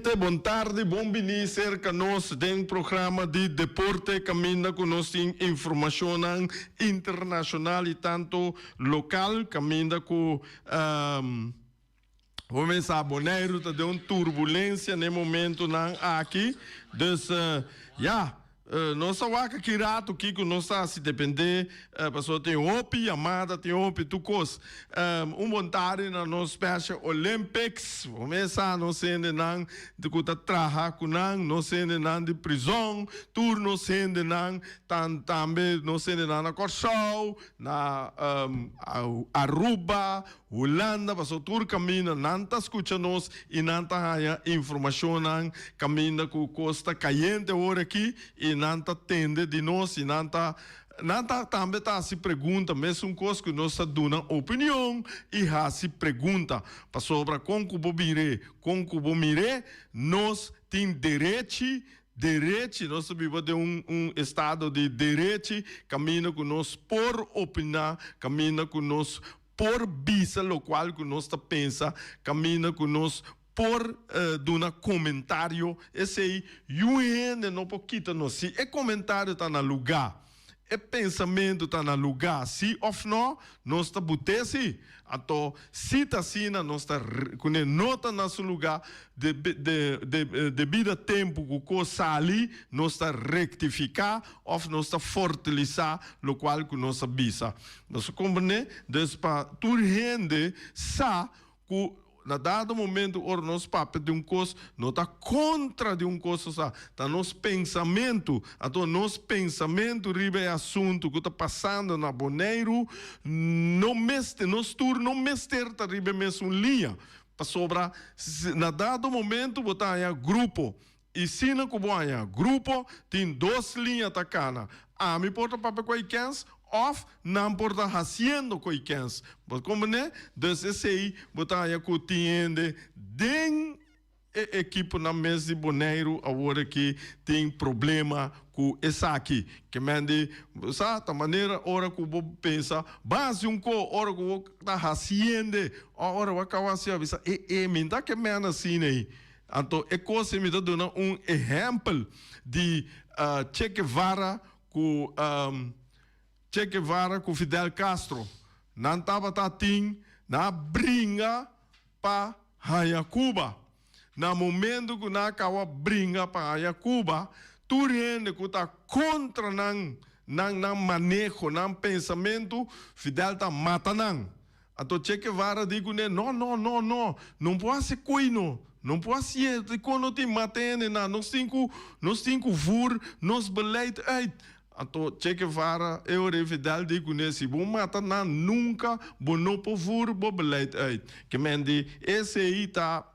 gente, boa tarde, bom venir cerca nós do programa de deporte, caminha conosco informação internacional e tanto local, caminha com vamos começar Bonaire, tá deu uma turbulência no momento aqui, nossa waka kirato kiko nossa se depender pessoa tem opi amada tem opi tu cos montare na nos Special Olympics começar no sende nang de kuta traha kunang no sende nang de prisão turno sende nang tambe no sende nang na Corsau na Aruba Holanda pasó tur camina nanta escucha nos e nanta haya informação nang camina com costa caliente hora aqui e nanta tende de nós e nanta também tá se pergunta mesmo coisa que nós dando opinião e se pergunta para sobre como mire nós tem direito nós vivemos de um estado de direito caminha com nós por opinar caminha com nós por bisa lo qual que nós pensa caminha com nós por dar comentário esse aí UN não pouquinho não se é comentário tá na lugar é pensamento tá na lugar se ou não nós tá botesse então se tá assim nós tá quando nota no seu lugar devido tempo que coisa ali nós tá rectificar ou nós tá fortalecer lo qual que nós bisa nós compreende despa tur rende sa que na dado momento or nos papel de coisa não está contra de coisa só tá nos pensamento ribe assunto que está passando na Bonaire não meste nos tur não mester tá ribe mesmo linha para sobra na dado momento botar aí grupo e se não cuboia grupo tem duas linhas tacana me porta papel qualquer of não porta haciendo coikens mas como né desse aí botar aí que tiende den equipe na mesa de Bonaire agora que tem problema com essa aqui que mande da maneira hora que vou pensar base hora que vou tá haciendo hora vai acabar se avisa me dá que mena assim aí então é coisa me dá dando exemplo de Che Guevara Che Guevara com Fidel Castro não estava na briga para a Cuba na momento que na kawa briga para a Cuba tu rende que está contra não manejo não pensamento Fidel tá matando então Che Guevara digo não pode ser coino não pode ser quando te matando nós cinco vur nos beleid uit então Che Guevara eu Fidel digo nesse bom mata nunca não por beleid uit que mende esse aí tá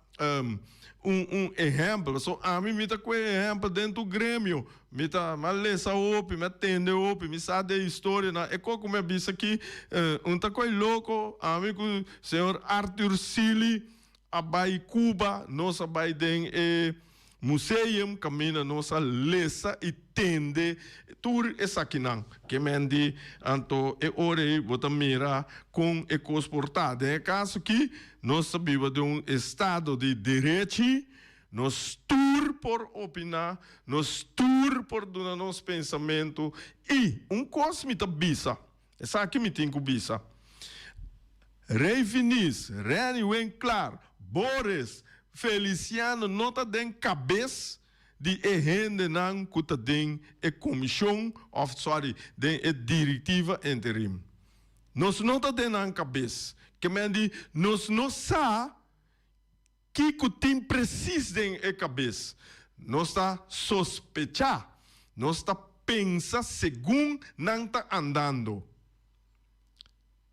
exemplo a mim me tá com exemplo dentro do Grêmio me tá malesa op me atende op me sabe a história é como me disse aqui tá coi louco a mim com o senhor Arthur Sili abai Cuba nossa Biden museu camina nossa lesa e tende tur essa aqui não que mendi anto ore bota mira com ecosportada é caso que nós sabemos de estado de direito nós tur por opinar nós tur por dar nosso pensamento e coisa me tá bisa essa aqui me tem que bisa Rei Vinícius Reni Wenclar Boris Feliciano nota den cabeça de rende não cuta den comissão den diretiva interim. Nós nota den an cabeça que me di nós não sa que tem preciso den cabeça. Nós tá sospechar, nós tá pensa segundo não tá andando.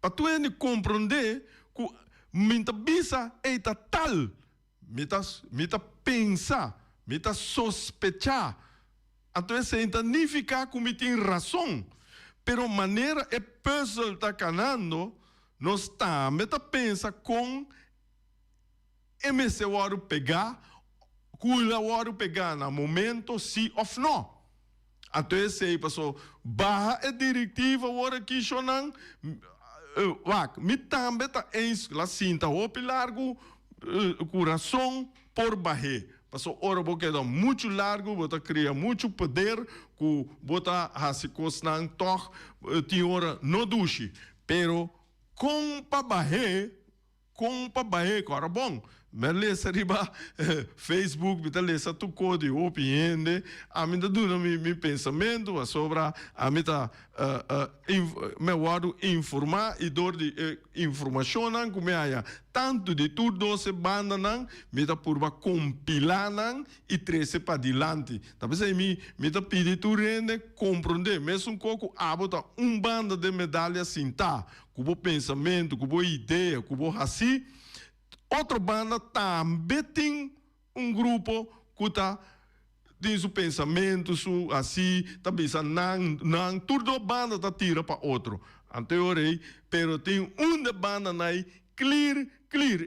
Para tu compreender que minha bisa é tal me tá pensar, me tá sospechar. Então, isso significa que me tem razão. Pero maneira é puzzle tá canando, nós também tá pensa com esse hora pegar, cula hora pegar no momento sim ou não. Então, isso aí passou barra a diretiva hora que chonan, me também tá lá cinta o largo coração por barrer Passou hora porque é muito largo, bota cria muito poder, que bota hasi cosnan toch, tem hora no duche. Pero com pabahe, agora bom. Me lesa riba Facebook, me lesa tu code opinião, a mim da duna mi pensamento, sobre a mim da me guardo informar e dor de informação não como é tanto de tudo 12 banda não me da purba compilar não e 13 para dilante. Talvez aí me da pedir tu rende compreender, mesmo um pouco abota banda de medalha cinta, cubo pensamento, cubo ideia, cubo assim. Outra banda também tem grupo que tem seu pensamento, assim, tá pensando, não, tudo banda tá tira para outro. Anteriormente, pero tem uma banda aí, clear,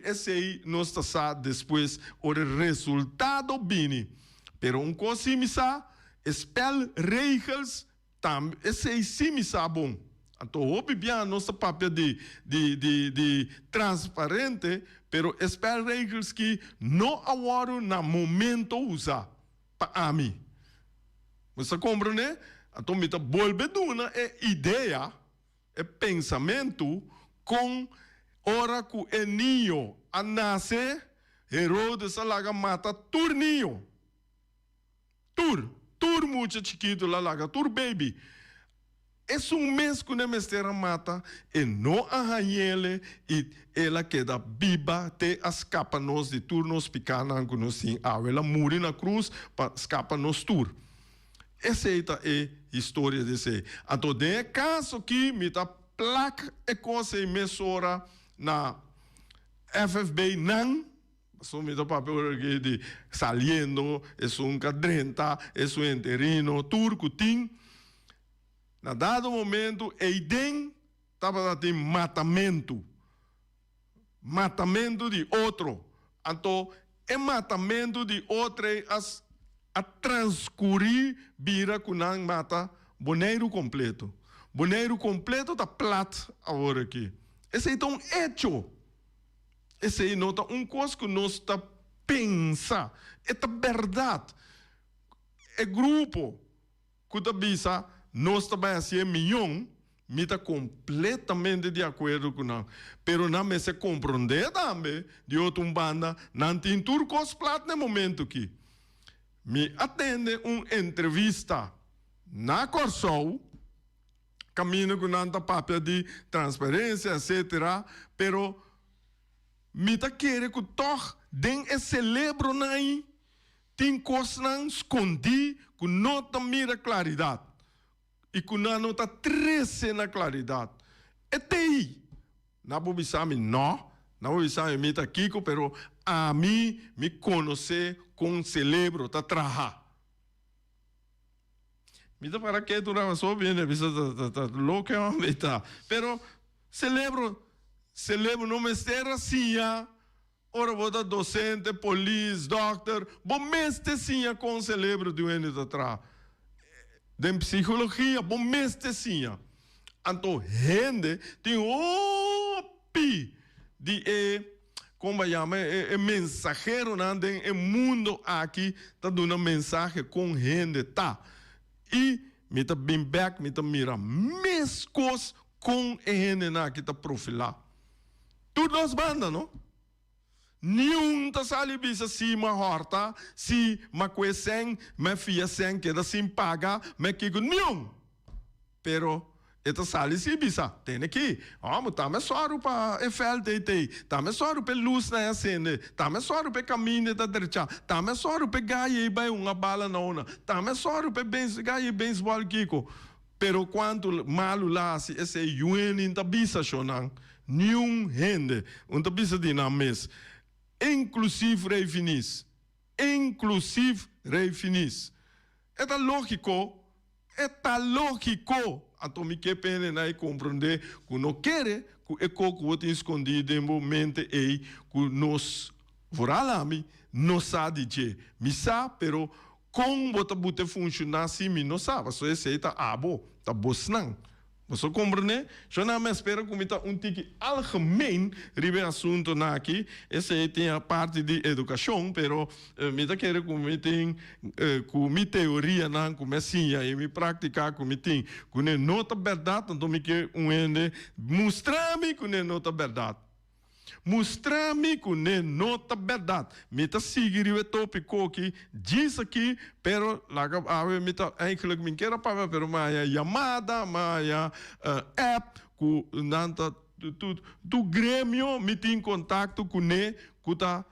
esse aí nós está depois, o resultado bini. Pero coisa simisa, spell regels, esse aí simisa bom. Então, houve bem nossa papel de transparente, pero espera regras que não agora na momento usa para mim. Você compreende? Então, me volve duna é ideia, é pensamento com hora que é ninho a nascer, Herodes alaga mata turninho. Tur muito chiquito lá laga, tur baby. É mês que o mestre mata e não arranha e ela queda viva até escapa nos de turnos picanas que nós sim ela morre na cruz para escapa nos tur. Essa é a história desse. Então, de caso que me tá placa e coisa emissora na FFB não so me tá papel de saliendo, é cadrenta, é interino, turco tim. Na dado momento, Eiden estava tendo matamento de outro. Então, é matamento de outro a transcorrer vira que não mata boneiro completo. Boneiro completo está plato agora aqui. Esse aí é um hecho. Esse aí não é coisa que nós está pensando. É a verdade. É grupo que está pensando. Nós também assim milhão, me está completamente de acordo com não. Pero não me se compreender também de outra banda, não tem turcos plat no momento aqui. Me atende entrevista na Corsol, caminho com nanta papel de transparência, etc. Pero me está querendo que toque den e celebro naí, tem coisas não escondi, que não tá mira claridade. E que não está 13 na claridade. É aí. Não vou dizer não vou dizer me está aqui, pero a mim me conhece com celebro, está trabalhando. Me dá para que tu não só bem, está louco, está. Pero celebro não me será assim, ora vou dar docente, polícia, doctor, bom mestre sim com celebro de um ano atrás. De psicologia, bom mestecinha. Então, gente tem de como chama, mensageiro não tem o mundo aqui tá dando mensagem com gente tá. E me tá bem back, me tá mira mescos com gente na que tá profilar. Tudo as bandas, não? Nenhum tá sali bisa si ma horta, si ma quesen, ma fia sen que da sim paga, ma que nenhum. Pero eta sali si bisa, tem aqui. Mas tá me soro pa FLTT, tá me soro pe luz na acende, tá me soro pe caminho da direita, tá me soro pe gaia e vai uma bala na ona, tá me soro pe gaia e beisebol kiko. Pero quando malu lá se esse UN in ta bisa shonan, nenhum rende, un ta bisa dinames. Inclusive rei finis. É lógico. Então me que pena não compreender que não quer que o coco te escondido em momento aí que nós voralami não sabe de me sabe, pero como bota funcionar assim me não sabe. Só esse aí tá abo, tá bosnan. Você compreende? Eu não me espero que um tique algemeen ribe assunto na aqui. Esse tem a parte de educação, pero me tá querendo que tem com minha teoria não com minha ciência e me praticar com tem com nota verdade, então me quer ende mostrar-me com nota verdade. Mostrar-me com nota verdade. Me tá seguir o tópico aqui, diz aqui, pero lá me tá eigenlijk me quer para pero maia chamada, maia app, com nanta do Grêmio me tem contato com ne, cuta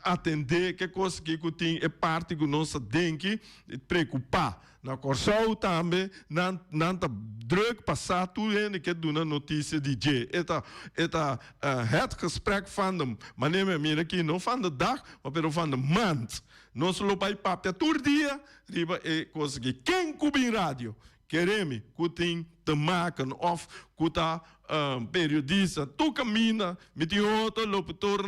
atender que coisa que tem é parte do nosso dengue preocupar. Na Corsau também, não druk passar tudo ainda que do na notícia de J. Het gesprek van de, maar neem me meer aqui, não van de dag, maar van de maand. Nós lopai papia todo dia, riba é coisa que quem cobre rádio, queremos que tem te maken of que tá periodista, tu camina, met die outro locutor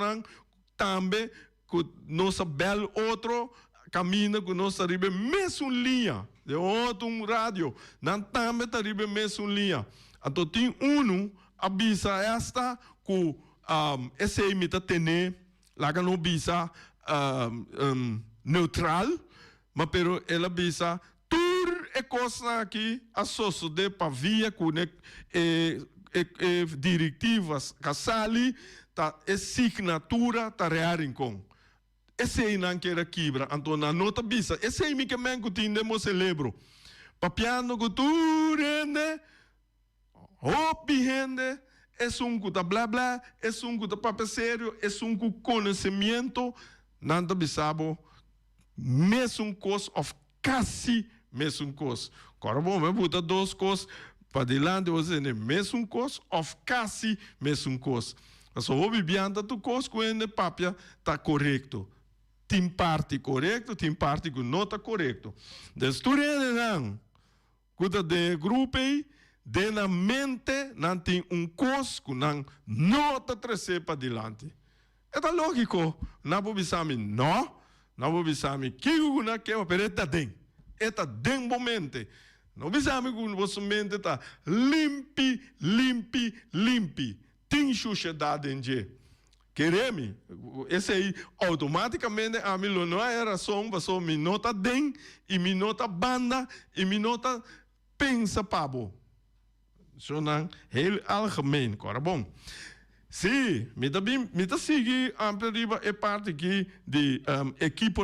também que nossa bel outro camina com nossa riba mesmo linha de outro rádio não também tá riba mesmo linha então tem avisa esta que esse imita tene lá que não avisa neutral mas pero ela avisa tur é coisa aqui a sosso de pavia com diretivas casali tá assinatura tá rearing com esse aí não quer quebra, então na nota bisa, esse aí me que mengo tindemos celebro, papiano que tu rende, hopi rende, é que blá blá, é que papel sério, é que conhecimento, nada bisabo, mesmo coisa of quase mesmo coisa. Agora bom, me botar duas coisas para delante você né, mesmo coisa of quase mesmo coisa. Mas o bibianta tu coisa quando papia tá correto. Tem parte correto, tem parte que não está correto. Desturene não, cuida de grupo de na mente não tem coisa que não está trazer para diante. É lógico, não vou bisami não vou bisami que o não quer, mas é den, é den momento. Não bisami que você mente está limpi. Tem sociedade em dia. Queremos, esse aí automaticamente a mim não é razão, mas só me nota den, e me nota banda, e me nota pensa pabo. Zo não, heel algemeen, agora bom. Sim, me tá seguir a riba é parte aqui de equipe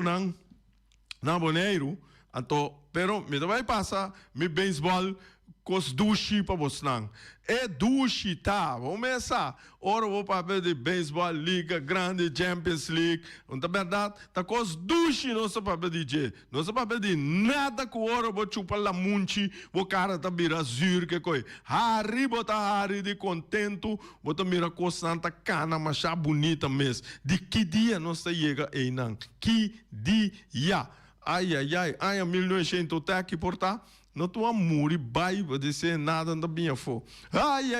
na Bonaire, então, pero me vai passar me beisebol cos dushi para você não. É dushi tá, vamos começar. Ora vou para de beisebol, liga grande, Champions League. Na verdade, tá cos dushi não se para de não se para de nada que ora vou chupar la munchi, vou cara tá vira zur que coi. Hari bota hari de contento, bota mira cosanta cana mas já bonita mesmo. De que dia não se chega aí não? Que dia? Ai 1900 tá aqui portar. Não tu amor e baiba de ser nada da minha fo. Ai,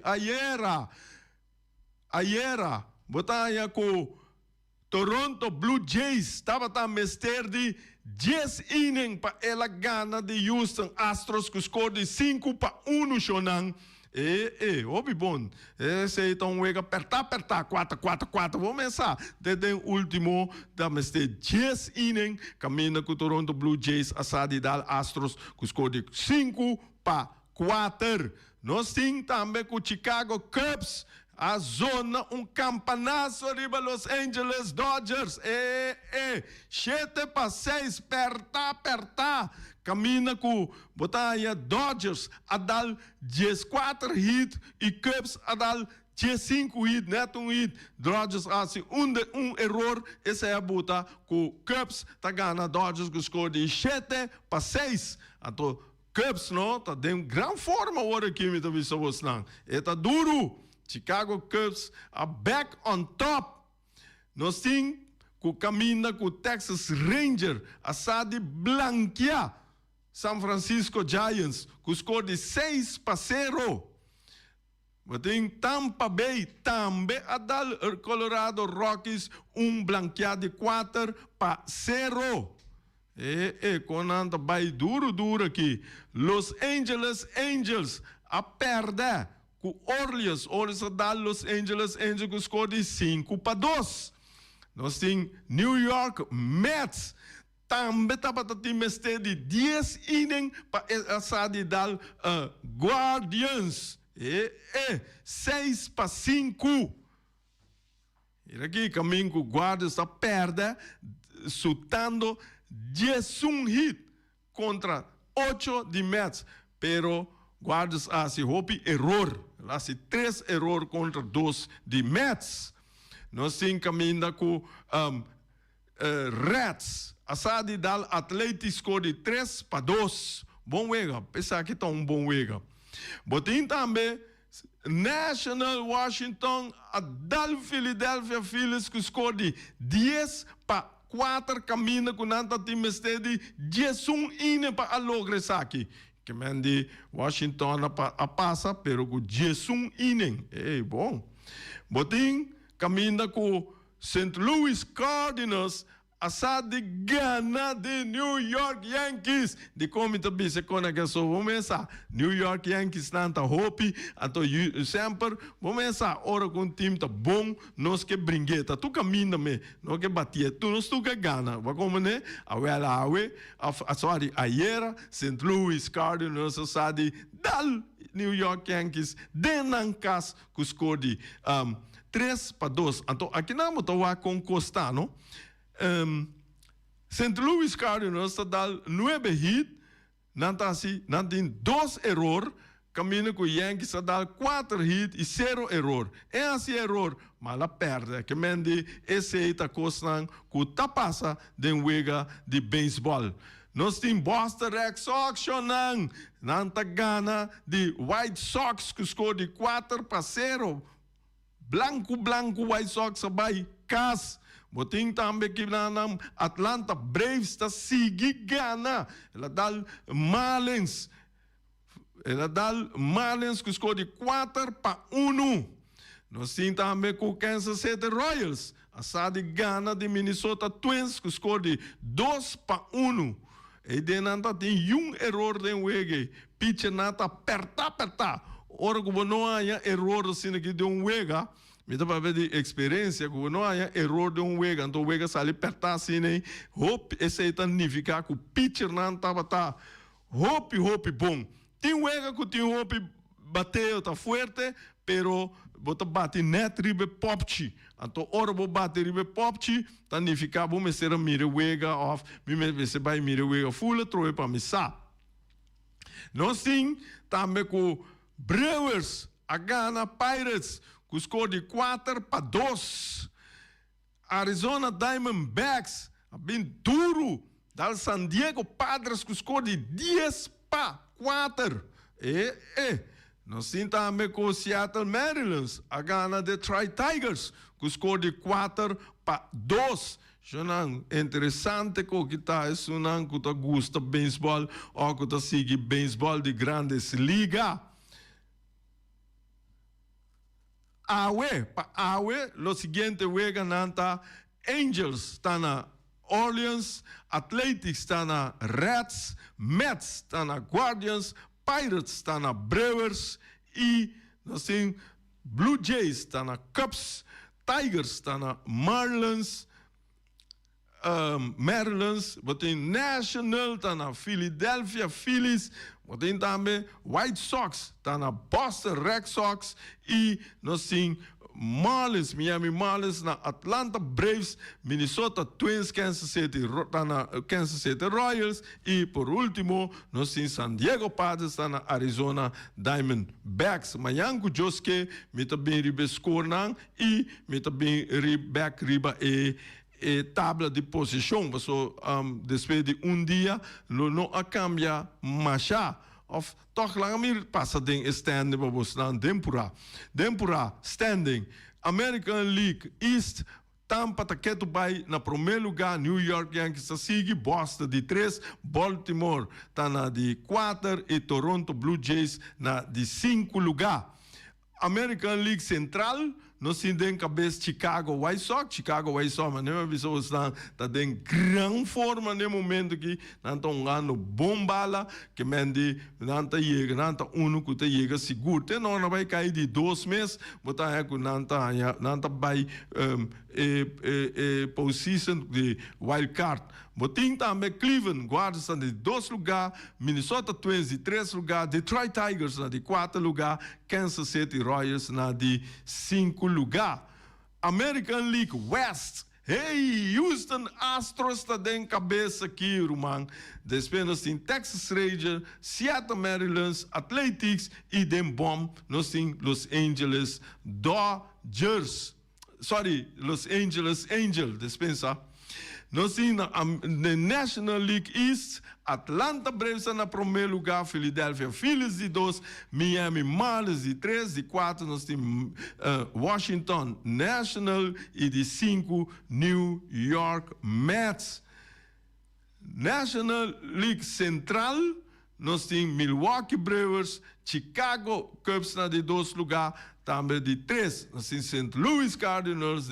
aiera. Botar aí com Toronto Blue Jays. Estava a mestre de 10 innings para ela gana de Houston Astros que score de 5-1 Shonan. Obi bom. Esse aí então vai apertar, 4. Vamos começar. Desde o último, da mestre 10 innings, caminha com o Toronto Blue Jays, a Sadidal Astros, que score de 5-4. Nós temos também com o Chicago Cubs, a zona, campanazo riba Los Angeles Dodgers. 7-6, apertar. Camina com botaia Dodgers a dar 14 hit e Cubs a dar 15 hit, neto hit. Dodgers assim erro, esse é a bota com Cubs tá ganhando Dodgers com score de 7-6. Então Cubs não tá de grande forma agora aqui me tá vendo você não. Tá duro. Chicago Cubs a back on top. Nós temos que camina com Texas Rangers a sade blanquear San Francisco Giants, com score de 6-0. Mas tem Tampa Bay também a dar Colorado Rockies blanqueado de 4-0. Conanta vai duro aqui. Los Angeles Angels a perder com Orleans. Orleans dá Los Angeles Angels com score de 5-2. Nós temos New York Mets. Também está para time de 10 innings para essa de dar Guardians. 6-5. E aqui caminho com o Guardians está perdendo, chutando 11 hit contra 8 de Mets. Pero Guardians hace error. Hace 3 erros contra 2 de Mets. Nós temos caminho com Reds. Asa de dar Atlético de 3-2. Bom wega. Pensar que está bom wega. Botin também National Washington a dar Philadelphia Phillies com score de 10-4 caminha com nanta time de 11 ine para lograr isso aqui. Que mande Washington a passa, pero com 11 ine. Bom. Botin caminha com St. Louis Cardinals. Asa de gana de New York Yankees. De como te disse quando que sou começar. New York Yankees nanta hopi, ato sempre começar ora com time tá bom, nós que brinqueta, tu caminha me, nós que batia, tu nós tu que gana. Vai como né? Sorry, ayer St. Louis Cardinals asa de dal New York Yankees denancas com score de 3-2. Então aqui não estamos com Costa, não? St. Louis Cardinals está 9 hits, não tem 2 erros, caminho com Yankees está 4 hits e 0 erros. Esse erro, mas ela perde, que mende esse está custando com tapasa de wega de beisebol. Nós temos Boston Red Sox, não tá gana de White Sox, que score de 4-0. Blanco, White Sox vai cas. Botin também que na Atlanta Braves está seguindo gana. Ela dá Marlins. Que score de 4-1. Nós temos também com Kansas City Royals. A sade gana de Minnesota Twins, que score de 2-1. E denanta tem erro de wege. Pitcher nata aperta. Ora como não há erro assim que de wega. Me dá para ver de experiência que não há erro de wega. Então o wega sai apertar assim, né? Hope esse aí significa que o pitcher não tá hope bom. Tem wega que tem hope bateu tá forte, pero bota bate net ribe popchi. Então ora vou bater ribe popchi, significa bom me ser a mira wega off, me se vai mira wega full troe para missa. Nós sim também com Brewers, a Gana Pirates, com score de 4-2. Arizona Diamondbacks, bem duro, da San Diego Padres, com score de 10-4. Nós temos também com Seattle Mariners, a Gana Detroit Tigers, com score de 4-2. Interessante que está isso não que tá gosta beisebol ou que tá sigue beisebol de grandes ligas. Awe, lo siguiente juega nanta Angels está na Orleans, Athletics está na Reds, Mets está na Guardians, Pirates está na Brewers e assim Blue Jays está na Cubs, Tigers está na Marlins, tem National está na Philadelphia Phillies, tem também White Sox está na Boston Red Sox e nós temos Marlins, Miami Marlins na Atlanta Braves, Minnesota Twins, Kansas City Royals e por último nós temos San Diego Padres está na Arizona Diamondbacks. Manhã com Joske me também ribe score e me também back riba e tabla de posição, depois de dia, não cambia mais. Of toch lang meer passen ding standing para você na Dempura standing American League East Tampa Taqueto Bay na primeiro lugar, New York Yankees a seguir, Boston de 3, Baltimore está na de 4 e Toronto Blue Jays na de 5 lugar. American League Central nós temos den cabeça Chicago White Sox, mas não é visão está den grande forma no momento que não está jogando bom bala, que mende não está chega, não está que está chega seguro. Tem não vai cair de 2 meses, botar é que não está vai position de wild card. Botim também Cleveland Guardians de 2 lugares, Minnesota Twins de 3 lugares, Detroit Tigers de 4 lugares, Kansas City Royals de 5 lugares. American League West, hey, Houston Astros está dentro cabeça aqui, Roman. Depois nós temos Texas Rangers, Seattle Mariners, Athletics e Dembom, nós temos Los Angeles Dodgers. Los Angeles Angels, dispensa. Nós temos na National League East, Atlanta Braves na primeiro lugar, Philadelphia Phillies de 2, Miami Marlins de 3, de 4 nós temos Washington National e de 5 New York Mets. National League Central, nós temos Milwaukee Brewers, Chicago Cubs de 2 lugares, também de 3, nós temos St. Louis Cardinals,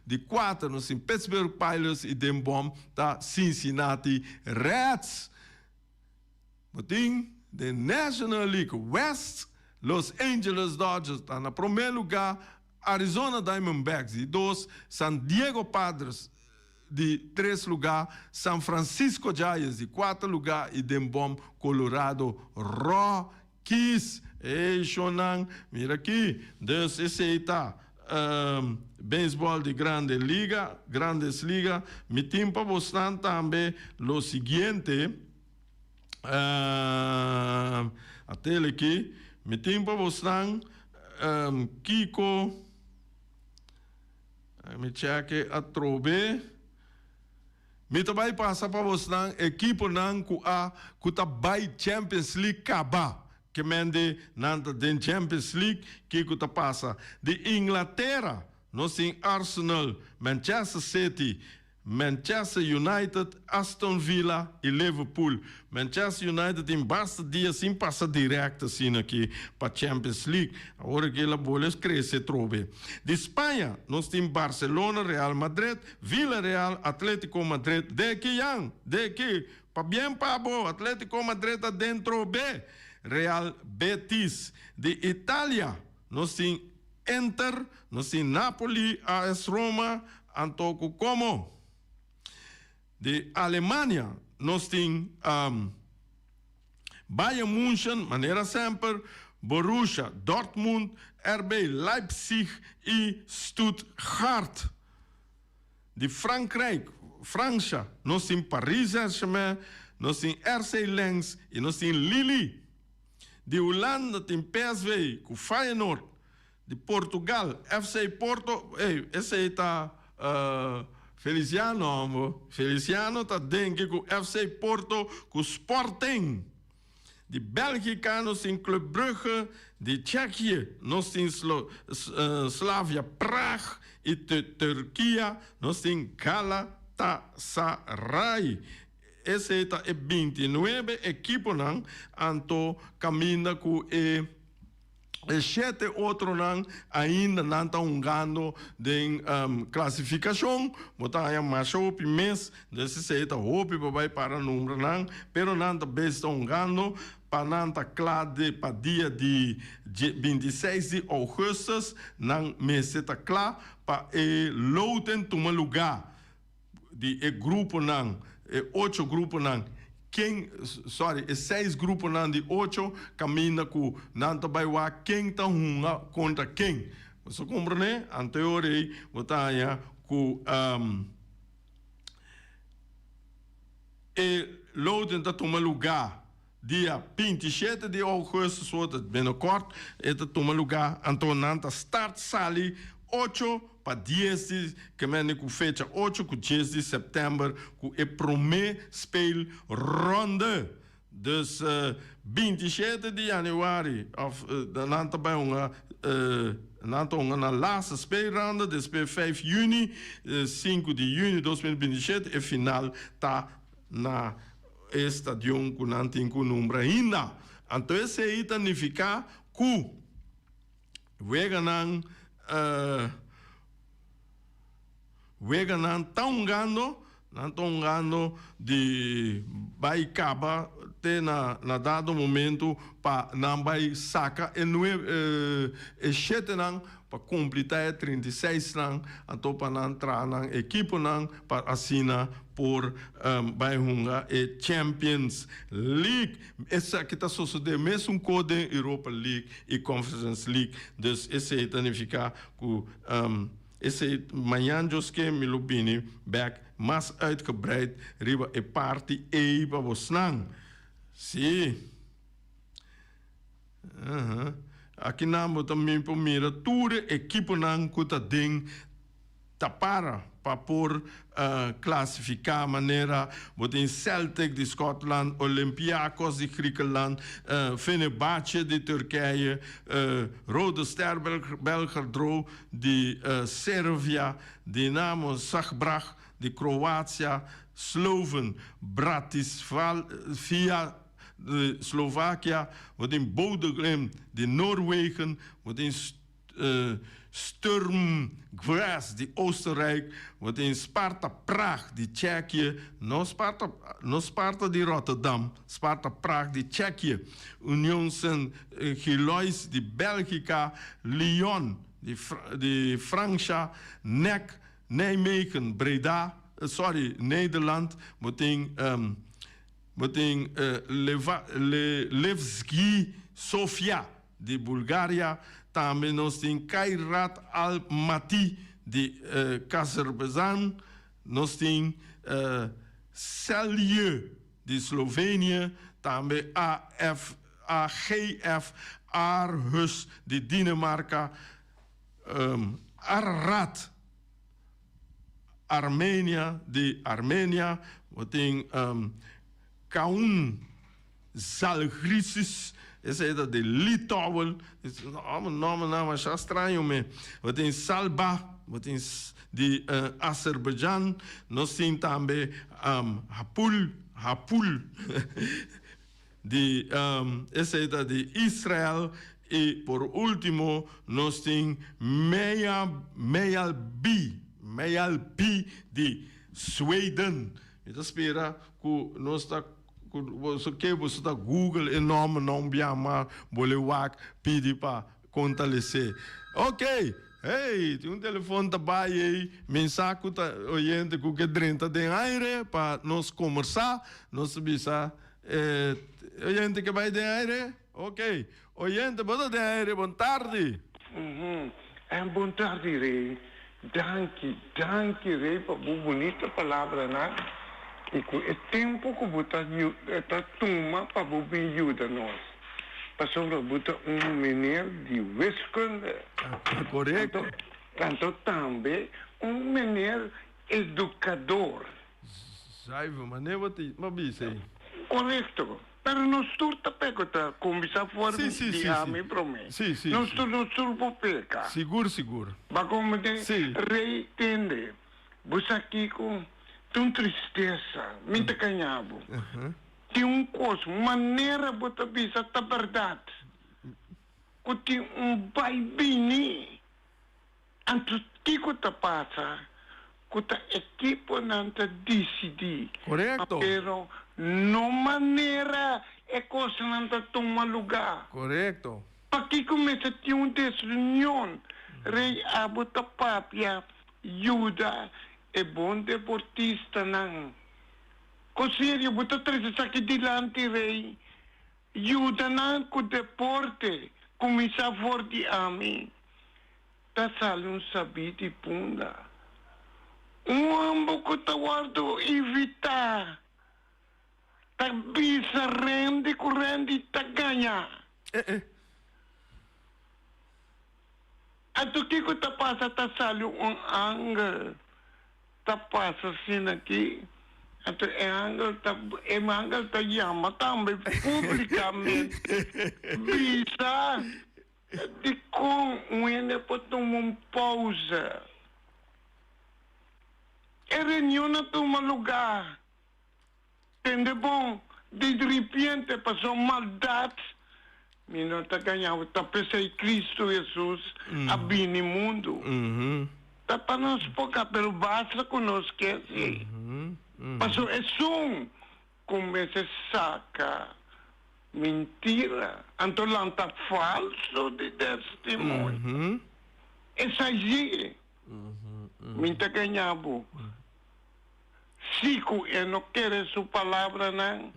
de 4, nós temos Pittsburgh Pirates e de bom da Cincinnati Reds. Botim, the National League West, Los Angeles Dodgers está na primeiro lugar, Arizona Diamondbacks de 2, San Diego Padres de 3 lugares, San Francisco Giants de 4 lugares e de bom Colorado Rockies. Ei, Shonan, mira aqui, esse aí tá beisebol de Grandes Ligas, me tem para mostrar também o seguinte, até aqui, me tem para mostrar, Kiko, me cheque a trobe, me também passa para mostrar, equipe não que tá by Champions League caba. Que mende nanta den Champions League que está passa de Inglaterra nós temos Arsenal, Manchester City, Manchester United, Aston Villa e Liverpool. Manchester United tem basta dia assim passa direto assim aqui para Champions League. Agora que ela bola cresce trobe. De Espanha nós temos Barcelona, Real Madrid, Villarreal, Atlético Madrid. De que para bem para bom, Atlético Madrid está dentro B. Real Betis. De Itália, nós temos Inter, nós temos Napoli, AS Roma, Antoco Como. De Alemanha, nós temos Bayern München, maneira sempre, Borussia Dortmund, RB Leipzig e Stuttgart. De França, nós temos Paris Saint-Germain, nós temos RC Lens e nós temos Lille. De Holanda tem PSV com Feyenoord. De Portugal, FC Porto. Esse aí está Feliciano está dentro com FC Porto com Sporting. De Bélgica, nós temos Club Brugge. De Tsjechië, nós temos Slavia Prague. E de Turquia, nós temos Galatasaray. Esse é 29 equipos não, então caminha com 7 outros não ainda não estão ganhando de classificação, botar aí mais o mês desse seita hope para o número não, pero não estão ganhando para não estar claro para dia de 26 de agosto não mês está claro para lotem tomar lugar de grupo não 8 grupos não. 6 grupos não de 8 caminha com não vai lá quem está contra quem. Você compreende? Anteriormente, botar aí com lotem está tomando lugar dia 27 de agosto, só bem corto, está tomando lugar, então não está start sali 8 para 10 que é com fecha 8 com 10 de setembro com o primeiro speel ronde dus 27 de januari of dan bij na laatste speelronde depois 5 juni 5 de junho 2027 e final tá na estadio com nantinho número ainda então esse aí significa que veganang wega nan tongando de baicaba te na dado momento pa nan bai saca e sete nan para completar 36 nan então para nan entrar nan equipe nan para assina por Baihunga e Champions League. Essa que está sucedendo mesmo com a Europa League e Conference League. Dus esse significa que esse manhã que me lubini back mais uitgebreid riba e party e para você. Sim. Aqui namo também por mira toda equipe nan kuta ding tapara para por classificar maneira botem Celtic de Scotland, Olympiacos de Griekenland, Fenerbahçe de Turquia, Rode Ster Belgrado de Sérvia, Dinamo Zagreb de Croácia, Slovan Bratislava de Slovakia, botem Bodø/Glimt de Noorwegen, botem Sturm Graz de Oostenrijk, wat in Sparta Praag de Tsjechië, no Sparta de Rotterdam, Sparta Praag de Tsjechië, Union Saint-Gilloise de Belgica, Lyon de Francia, NEC, Nijmegen, Breda, Nederland, wat in Levski Sofia de Bulgaria, também nós temos Kairat Almaty de Azerbaijan, nós temos Celje de Eslovênia, também AGF Aarhus de Dinamarca, Ararat Armênia de Armênia, tem Kaun Zalgiris, esse é de Litauen, nome já estranho, mas tem Salba, de Azerbaijão, nós temos também Hapul, esse é de Israel, e por último, nós temos Mejlby de Suéden. Então, espera que nós está que você está Google enorme não biama bolewak pedir para fortalecer. Ok, hey, tem um telefone também aí, mensagem tá oyente que drenta de aire para nós conversar, nós bisa oyente que vai de aire, ok, oyente boa de aire, boa tarde. Boa tarde, Rei. Danke, Rei, para a bonita palavra, né? E é tempo que você está toma para você ajudar nós. Para sobre você menino de wiskunde. Correto. Tanto também menino educador. Saiba, mas nem vou te aí. Correto. Pero não estou a conversar fora de ame para mim. Sim. Não estou para pecar. Seguro. Mas como Rei entende, você aqui com tem tristeza, muito canhabo. Tem coisa, maneira de bisa a verdade. Que tem baibini. Anto que te passa, que a equipe não te decide. Correto. Pero não maneira é coisa não te toma lugar. Correto. Para que começa a ter uma desunião, Rei abo te papia, ajuda. É bom deportista, não. Com sério, você traz isso aqui delante, Rei. Ajuda não com o deporte. Começar forte a mim. Tá saindo saber de punda. Ambo que tá guardo evitar. Tá bisa rende, corrente, tá ganha. Ato que tá passa, tá saindo anga. Tá passa assim aqui, até Emmanuel tá chama também publicamente, bisa de com ele para tomar pausa. É reunião na toma lugar, entende bom? De repente passou maldade, Mi não tá ganhando, tá pensando Cristo Jesus a bem mundo. Tá para nós pouca, pelo basta conosco que assim. Mas é só começa a sacar mentira, então tá falso de testemunho. Essa aí, me tá ganhando. Se eu não quero sua palavra, não.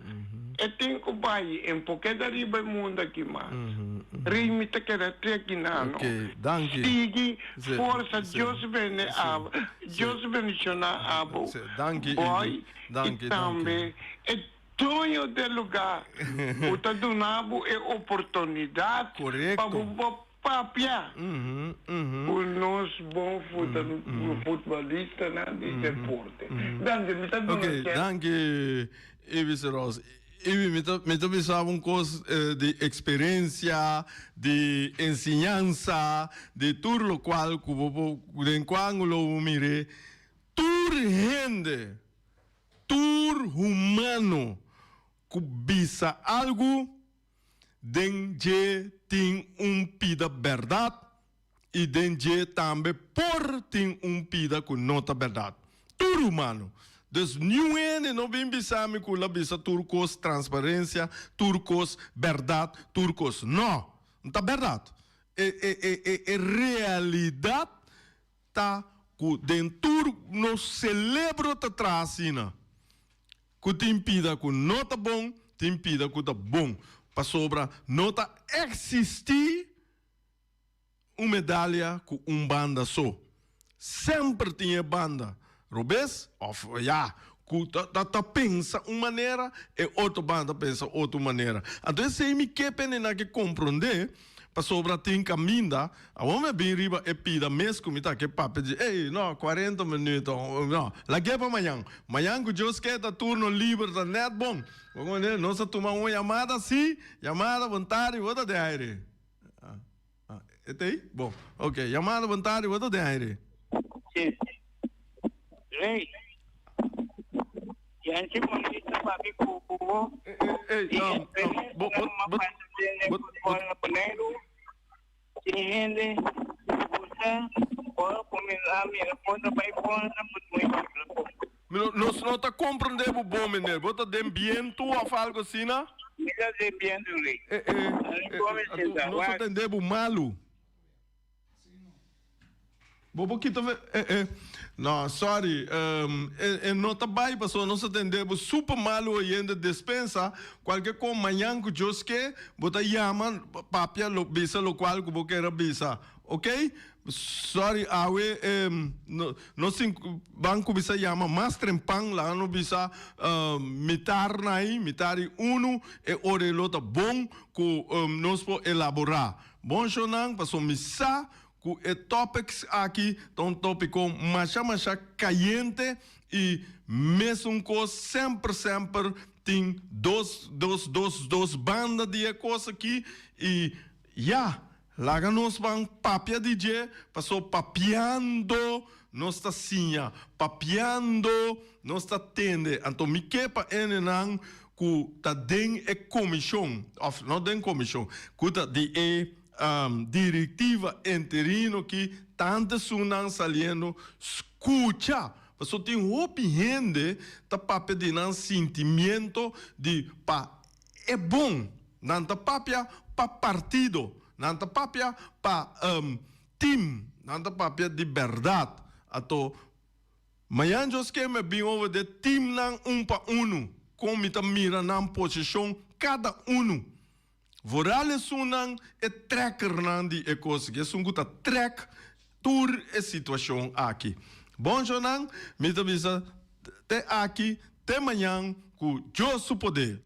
Eu tenho que vai em porque dariba o mundo aqui, mas. Rei me tá querendo aqui, não. Sigue, força, Deus bendicionar, Deus bendicionar, abo. Boy, e também, é sonho de lugar. O tá donando é oportunidade para papia. O nosso bom futebolista, né, de deporte. Danke, me tá donando. Danke, Ivis Ross. Me pensava coisa de experiência, de ensinança, de tudo o qual, quando eu mire, tudo gente, tudo humano, que bisa algo, dengue tem pida verdade, e dengue também por tem pida que nota verdade. Tudo humano. Dus ninguém não vem pensar que la bisa turcos transparência, turcos verdade, turcos não, não tá verdade. É realidade tá que dentro no celebro tá trazina. Que te impida que não tá bom, te impida que tá bom. Para sobra não tá existir uma medalha com banda só. Sempre tinha banda. Robes? Tá pensa uma maneira e outra banda pensa outra maneira. Então, se me que pena que compreender, para sobra tem caminho, a homem bem riba e pida mesmo me tá que papo de, ei, não, 40 minutos, não, lá que para amanhã. Amanhã que Deus quer turno livre, tá net bom. Vamos ver, nós tomamos uma chamada assim, chamada vontade, outra de aire. É aí? Bom, ok, chamada vontade, outra de aire. Sim. Ei, e antes de saber como nós não está compreendendo bom, menino. Você tem bem tu ou algo assim, não? Eu tenho bem tu, Rei. Nós entendemos malo. Bobo que não, sorry, não tá bem, pessoal, nós atendemos super malo ainda dispensa, qualquer coisa amanhã que Deus quer, bota chama, papia, bisa, lo qual que você quer bisa, ok? Sorry, awe, nós banco bisa chama, mas trempang lá, no bisa mitar naí, mitari uno, e orelota bom, que nós podemos elaborar. Bom, Jonang, pessoal, missa, que é tópicos aqui, um tópico mais caliente e mesmo que sempre tem duas bandas de coisa aqui e lá nós vamos papia DJ, passou papiando, nós está assim, papiando, nós está tende, então me quepa enenang que tá den é comissão, não den comissão, que tá de diretiva interino que tanto sunang saliendo escucha. Só tem opinião tá papel de não sentimento de pa é bom, não tá papel pa partido, não tá papel pa team, não tá papel de verdade. Ato amanhã eu que me bem over de team nang pa uno, como tá mira nang posição cada uno. Vorale sunang e tracker nandi e coisa que sunguta track tour e situação aqui. Bom Jonang, me avisa até aqui, até amanhã com Deus o poder.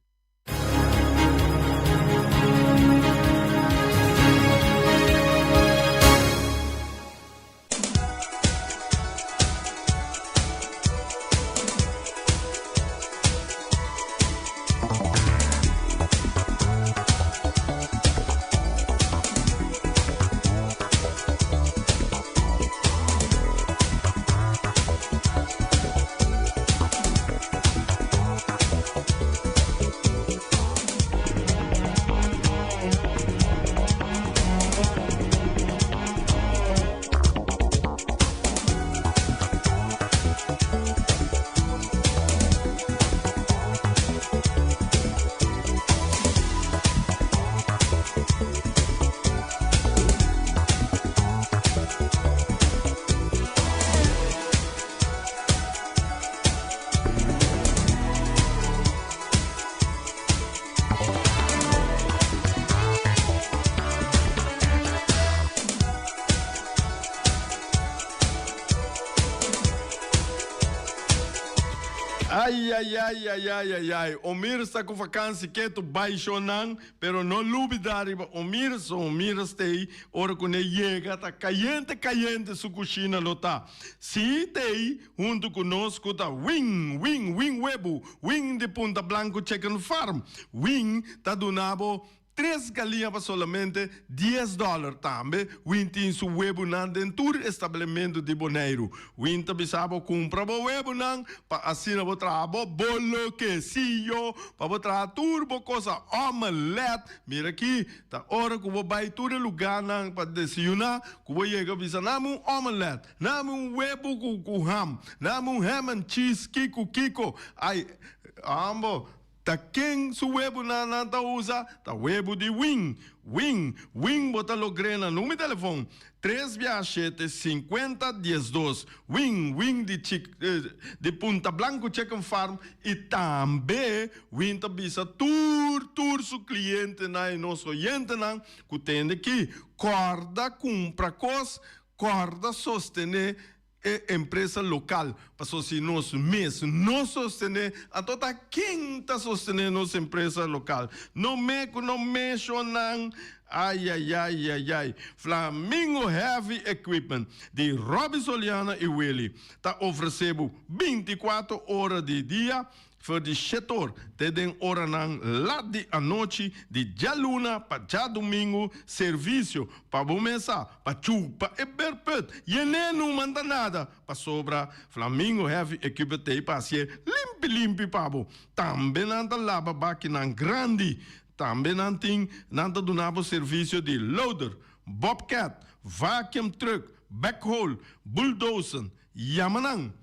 Ai. Omir está com vacância que tu baixo não, pero não lubidar. Omir stay, ora quando chega, tá caliente sua cozinha lota. Se tem, junto conosco, tá Wing Webo, Wing de Punta Blanco Chicken Farm. Wing tá donando 3 galinhas para solamente $10 também. Win tem seu webo nan dentro do estabelecimento de Bonaire. Win também sabe comprar o webo nan para assinar o trabalho, bolo, quesillo, para botar turbo, coisa, omelete. Mira aqui, tá hora que eu vou vai todo lugar nan para desayunar, que eu vou chegar e dizer, namu omelete, namu webo com ham, namu ham and cheese, kiko. Ai, ambo. Ta quem su webo na ta usa, ta webo de Wing bota logrena no meu telefone 327-5012. Wing de Punta Blanco Chicken Farm e também Wing ta bisa tour su cliente na e nosso oyente na que tem aqui corda compra cos, corda sostener empresa local, para se nós mesmos não sostener, a toda quem está sostenendo nossa empresa local. Não mexo não. Ai. Flamingo Heavy Equipment de Robin Soliana e Willie está oferecendo 24 horas de dia voor de setor, teden oranan lá de a noite, de já luna para já domingo, serviço para bomesa, para chupa e berpet. E não manda nada para sobra. Flamingo Heavy Equipment e para ser limpi pabo. Também nanda lava máquina grande. Também nanda donava serviço de loader, bobcat, vacuum truck, backhoe, bulldozer, Yamanan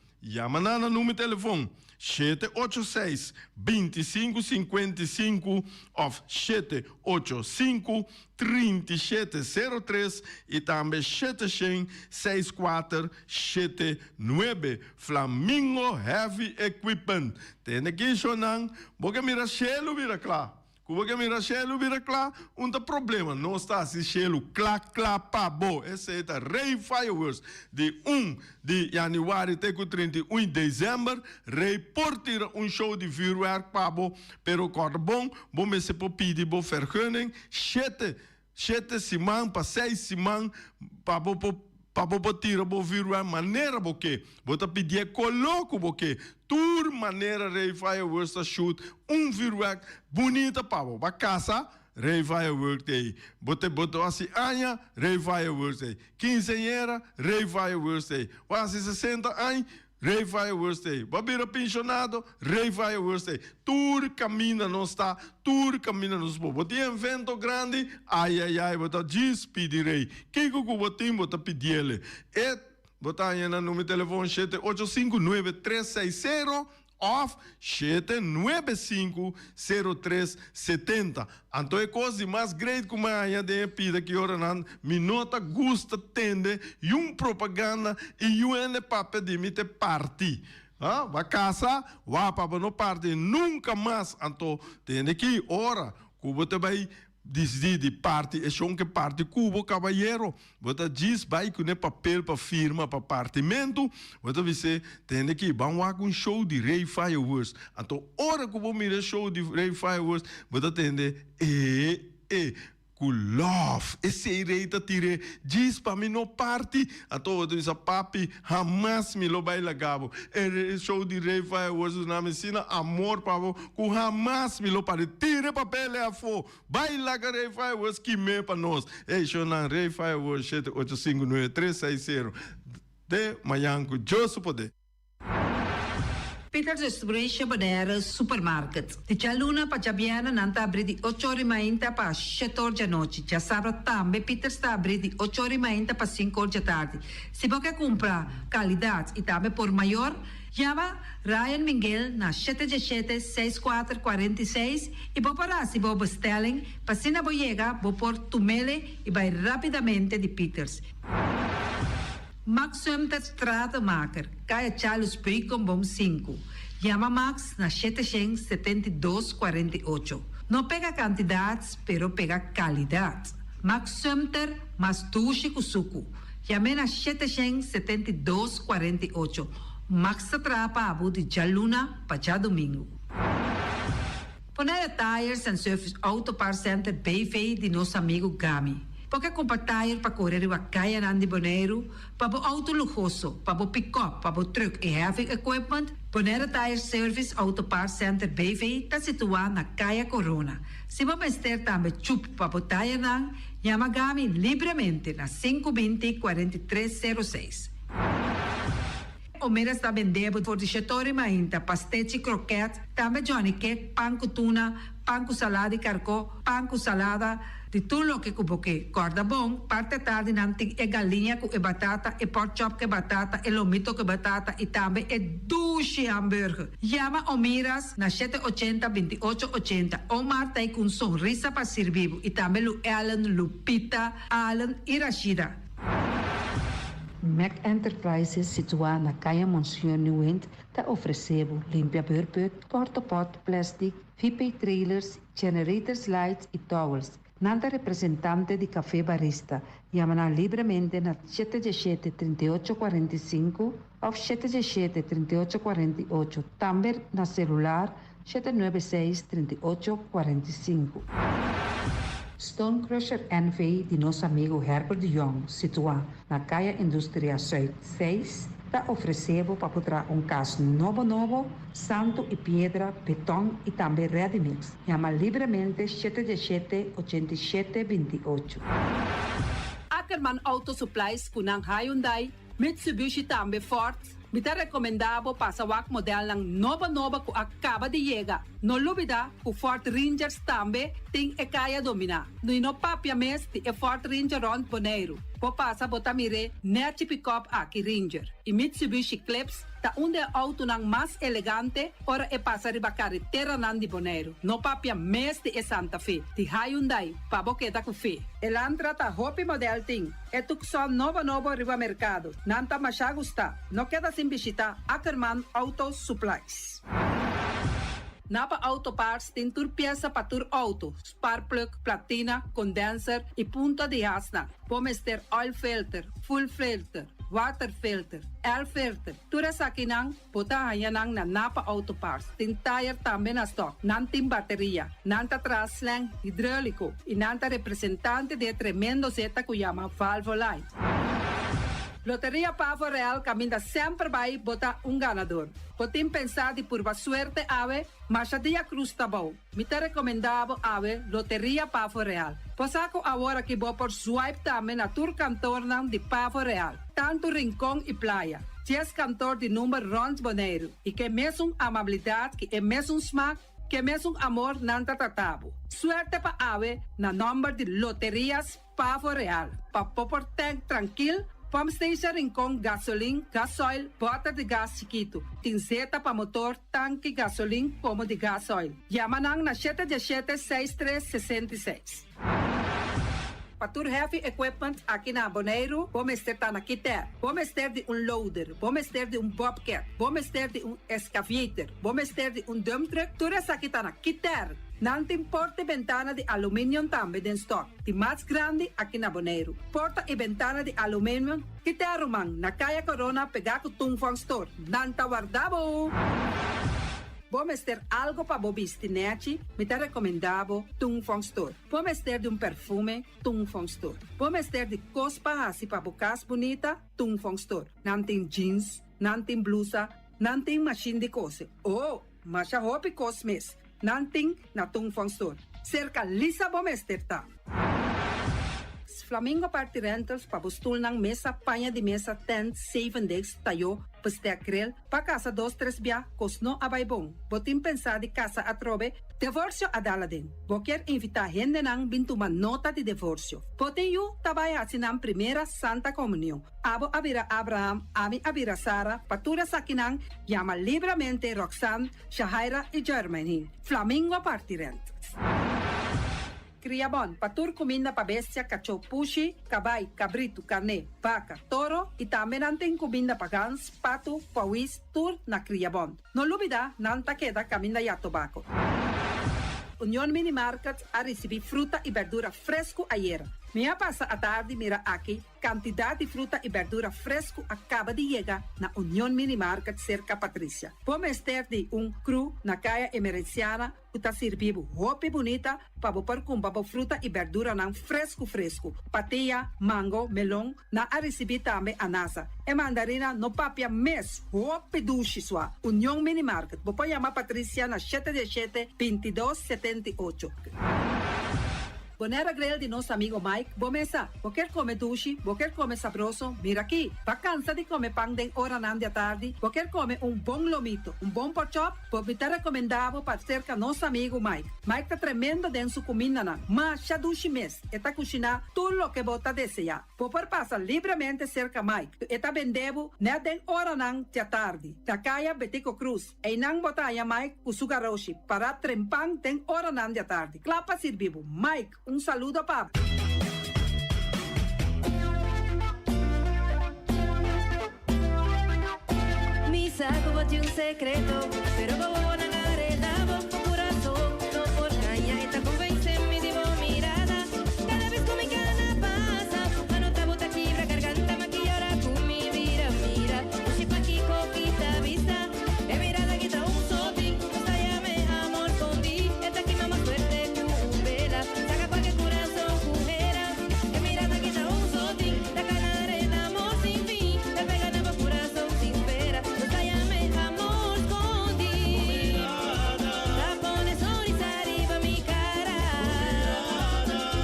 no meu telefone 786-2555 of 785-3703 e também 764-79 Flamingo Heavy Equipment. Tem aqui, Shonan, porque mira chelo, mira claro. Porque mira chelo, mira claro, um problema. Não está assim chelo, clá, pabo. Esse é o Ray Fireworks de 1 de janeiro até 31 de dezembro. Ray portira show de vuurwerk, pabo. Pero corda bom me se pode pedir vergunning. 7 semanas para 6 semanas, pabo. Para tirar o vírus maneira porque bota pedir coloco porque tur maneira Ray Fireworks shoot vírus bonita para casa Ray Fireworks aí bota assim anos Ray Fireworks aí 15 era Ray Fireworks aí quase 60 anos Ray Fireworks Day. Babira pensionado, Ray Fireworks Day. Tur caminha não está, tur caminha não está. Botem evento grande, ai, bota despedirei. Que botem, bota pedir ele. E botar aí no meu telefone 7859360 off 7950370. Então é coisa mais grande como a de pida que ora não minota gusta tende e propaganda e papo de me te parti. Vai casa, vai para no parte nunca mais. Então tem que ora cubo te vai decide parte, é só que parte cubo cavalheiro, você diz vai com o papel para firma para partimento, você vai tem que vamos com show de Ray Fireworks, então hora que eu mira show de Ray Fireworks, você tem com love, esse reita tire, diz para mim no parte, então eu disse papi, jamais me lo vai lagabo, show de Ray Fireworks na medicina, amor para vos, com jamais me lo para tire papel a fo, vai lagar Ray Fireworks que me para nós, show na Ray Fireworks 7859360 de manhã com Josu poder. Peters Distribution Bonaire Supermarket. De Chaluna para Jabiana nanta abrir de 8h30 para 7h da noite. Já sabe também Peters está abrir de 8h30 para 5h da tarde. Se você comprar qualidade e também por maior, chama Ryan Miguel na 717-6446 e vou parar se vou bestelling, para se não chegar, vou pôr tumele e vai rapidamente de Peters. Max Sumter Stratenmaker, Kaya Charles Bacon Bom 5. Chama Max na 772-48. Não pega quantidades, pero pega qualidade. Max Sumter, mas tushi kusuku. Chame na 772-48. Max trapa abu de Jaluna para já domingo. Ponere Tires and Service Auto Part Center BV de nosso amigo Gami. Porque compra tire para correr a caia nandi Bonaire, para o auto luxuoso, para o pick-up, para o truck e heavy equipment, Ponere Tire Service Auto Part Center BV está situado na caia Corona. Se você ter também chup para o tire nang, chama Gami livremente na 520-4306. O Mira está vendendo por dichetori mainta, pastete croquete, também Johnny Cake, pão com tuna, pão com salada e carcó, pão com salada, de tudo o que cuboque. Corda bom, parte tarde nanti é galinha com batata, e pork chop com batata, e lomito com batata, e também é duche hambúrguer. Chama o Miras na 780-2880. O Marta aí com sorriso para servir, e também o Ellen, Lupita, Alan e Rashida. Mac Enterprises, situado na Caia Monsenhor Nieuwend, está oferecendo limpa-beurput, porta-pot, plástico, VP trailers, generators lights e towels. Nada representante de Café Barista. Chama livremente na 717-3845 ou 717-3848. Também na celular 796-3845. Stone Crusher NV de nosso amigo Herbert de Jong, situado na Caia Indústria Zuid 6, está oferecendo para botar caso novo, santo e pedra, beton e também ready-mix. Chama livremente 717-8728. Ackerman Auto Supplies kunang Hyundai, Mitsubishi também Ford, Mita recomendado pasawak model ng nova ku acaba de llegar. No lubida ku Ford Rangers tambe ting e kaya domina. No ino papia mes ti e Ford Ranger rond Bonaire. Po pasa botamire neti pick-up aki Ranger. E Mitsubishi Clips ta unde auto ng mas elegante ora e pasa riba carretera nandi Bonaire. No papia mes ti e Santa Fe. Ti Hyundai pa boketa ku fe. Elantra ta hopi model ting. E tukson novo riba mercado. Nanta masya gusta. No queda sin visita Ackerman Auto Supplies. Napa Auto Parts tem tur pieza para tur auto, spark plug, platina, condenser e punta de asna. Pomester oil filter, full filter, water filter, air filter. Tura sa kinang puta hayanang na Napa Auto Parts. Tin tire também na stock, nantin bateria, nanta traslang hidráulico e nanta representante de tremendo zeta que chama Valvoline. Loteria Pavo Real caminha sempre vai botar ganador. Podem pensar de purva suerte ave, mas a dia cruz tá bom. Me te recomendava ave Loteria Pavo Real. Posaco agora que vou por swipe também na tour cantor de Pavo Real. Tanto Rincón e Playa. 10 cantor de número Rons Bonaire. E que mesmo amabilidade, que é mesmo smack, que mesmo amor nanta tatabo. Suerte pa ave na número de Loterias Pavo Real. Pa popor tank tranquilo. Pump station Rincón, gasolina, gasoil, bota de gás chiquito. Tinzeta para motor, tanque, gasolina, como de gasoil. Yamanang na 717-6366. Patur heavy equipment aqui na Bonaire, vamos ter na Kiter, vamos ter de loader, vamos ter de bobcat, vamos ter de excavator, vamos ter de dump truck, tudo isso aqui na Kiter. Não tem porta e ventana de alumínio também em stock. De mais grande aqui na Bonaire. Porta e ventana de alumínio que te arrumam na Caia Corona pegar com Tungfang Store. Não tá guardado. Vamos ter algo para bobistinete, me te recomendavo Tungfang Store. Vamos ter de perfume, Tungfang Store. Vamos ter de cospa assim para bocas bonita, Tungfang Store. Não tem jeans, não tem blusa, não tem machine de coser. Oh, mas a roupa cosmes. Nanting na Tungfang Store. Cerca lisa bomester ta. Flamingo Party Rentals pa bustul ng mesa, panha de mesa, tent, 7 days, tayo, paste akrel, pa casa 2-3 biya, kosno abay bong. Botin pensa di casa atrobe, divorcio adala din. Boker invita hende nang bintuman nota di divorcio. Poten yu tabay asinang primera Santa Comunión. Abo abira Abraham, ami abira Sara, patura sakinang, llama libremente Roxanne, Shahaira y Germany. Flamingo Party Rentals. Criabon, patur comida pa bestia, cachorro pushi, cabay, cabrito, carne, vaca, toro e também nantem comida pa gans, pato, pauis, tur na Criabon. No lubida, nanta queda caminda ya tobacco. União Mini Market a receber fruta e verdura fresco ayer. Minha passa a tarde, mira aqui, quantidade de fruta e verdura fresco acaba de chegar na União Mini Market cerca Patrícia. Vamos ter de cru na caia emergenciana, que está servindo roupa bonita para você comprar fruta e verdura não fresco. Patia, mango, melão, na a receber também anasa. E mandarina no papia mês, roupa duche sua. União Mini Market. Você chama Patrícia na 717-2278. Bonera grill de nosso amigo Mike. Bomesa, você quer comer duche? Você quer comer sabroso? Mira aqui. Tá cansado de comer pão de hora não de tarde? Você quer comer bom lomito, bom pork chop? Você está recomendado para ser com nosso amigo Mike. Mike tá tremendo dentro sua comida, não. Mas já duche mês. Está cozinhando tudo o que você deseja. Você passa livremente cerca Mike. Está vendendo na de hora não de tarde. Da caia Betico Cruz. E não botaia Mike o sugaroshi para trempang de hora não de tarde. Clapa servivo. Mike, saludo, papá. Mi saco bote secreto, pero como na arena, vos con corazón, no por caña, esta convence-me de boa mirada. Cada vez que mi cana pasa, anota bota quibra, garganta, maquillara, mi mira. Oye, pa' aquí, coquita, vista, mirada que está sotín, llame amor con ti, esta aquí más fuerte que vela, saca cualquier corazón, mujer, mirada que está sotín, la cana arena, amor sin fin, te pega en el corazón sin espera, llame amor con ti, la pones sonrisa arriba mi cara,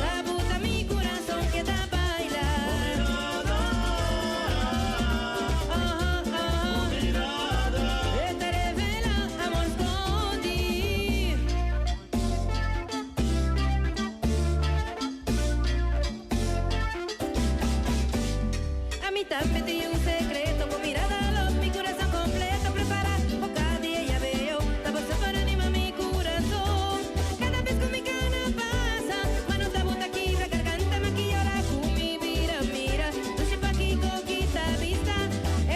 la puta mi corazón que te baila, te revela amor con ti. A mí también te dio un secreto, con mirada loca, mi corazón completo, prepara, o cada día ya veo, la voz para anima mi corazón. Cada vez que mi cana pasa, mano te bota aquí, la garganta, maquillara, mi mira, no sé pa' aquí, coquita, vista,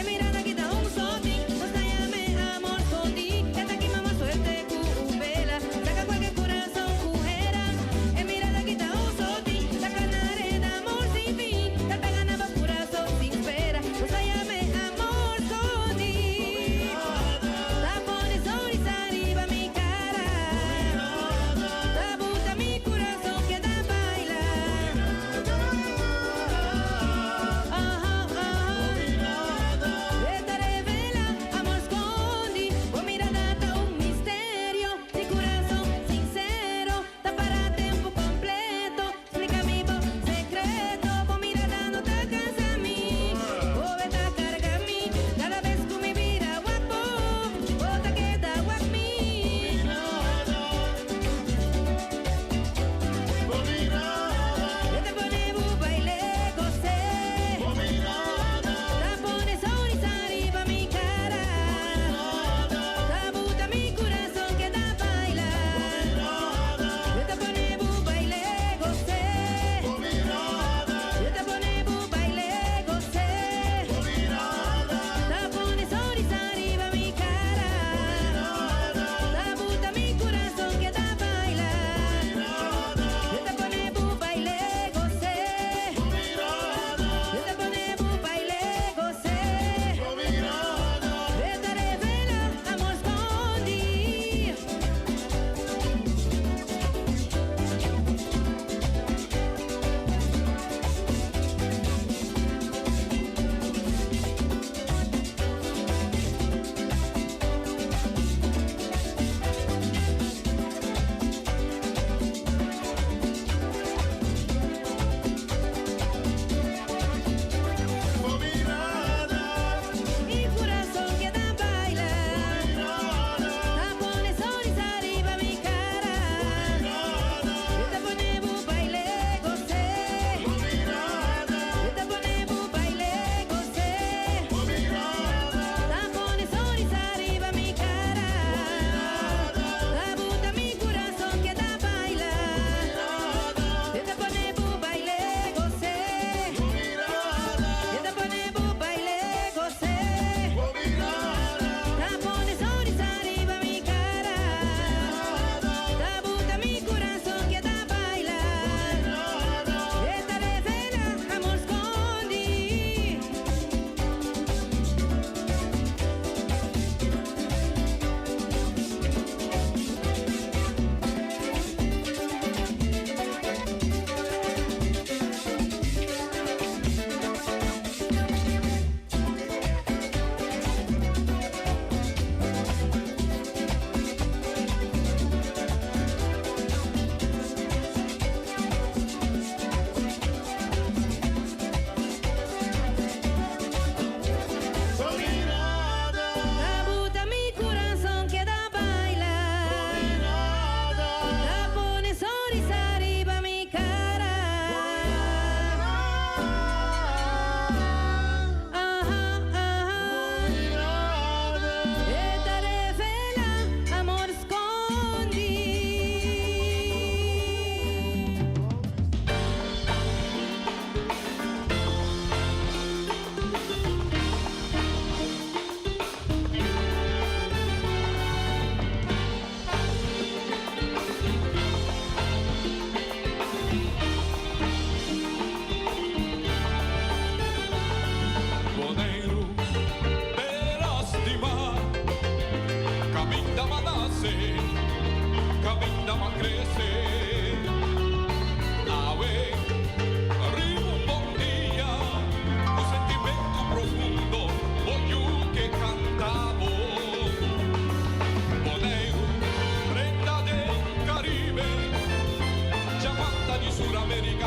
mirada que da un sotín, no llame amor con ti, esta aquí mamá suerte, vela, saca cualquier corazón, mujer, mirada que da un sotín, la cana arena, amor sin fin, te pega en el corazón sin espera,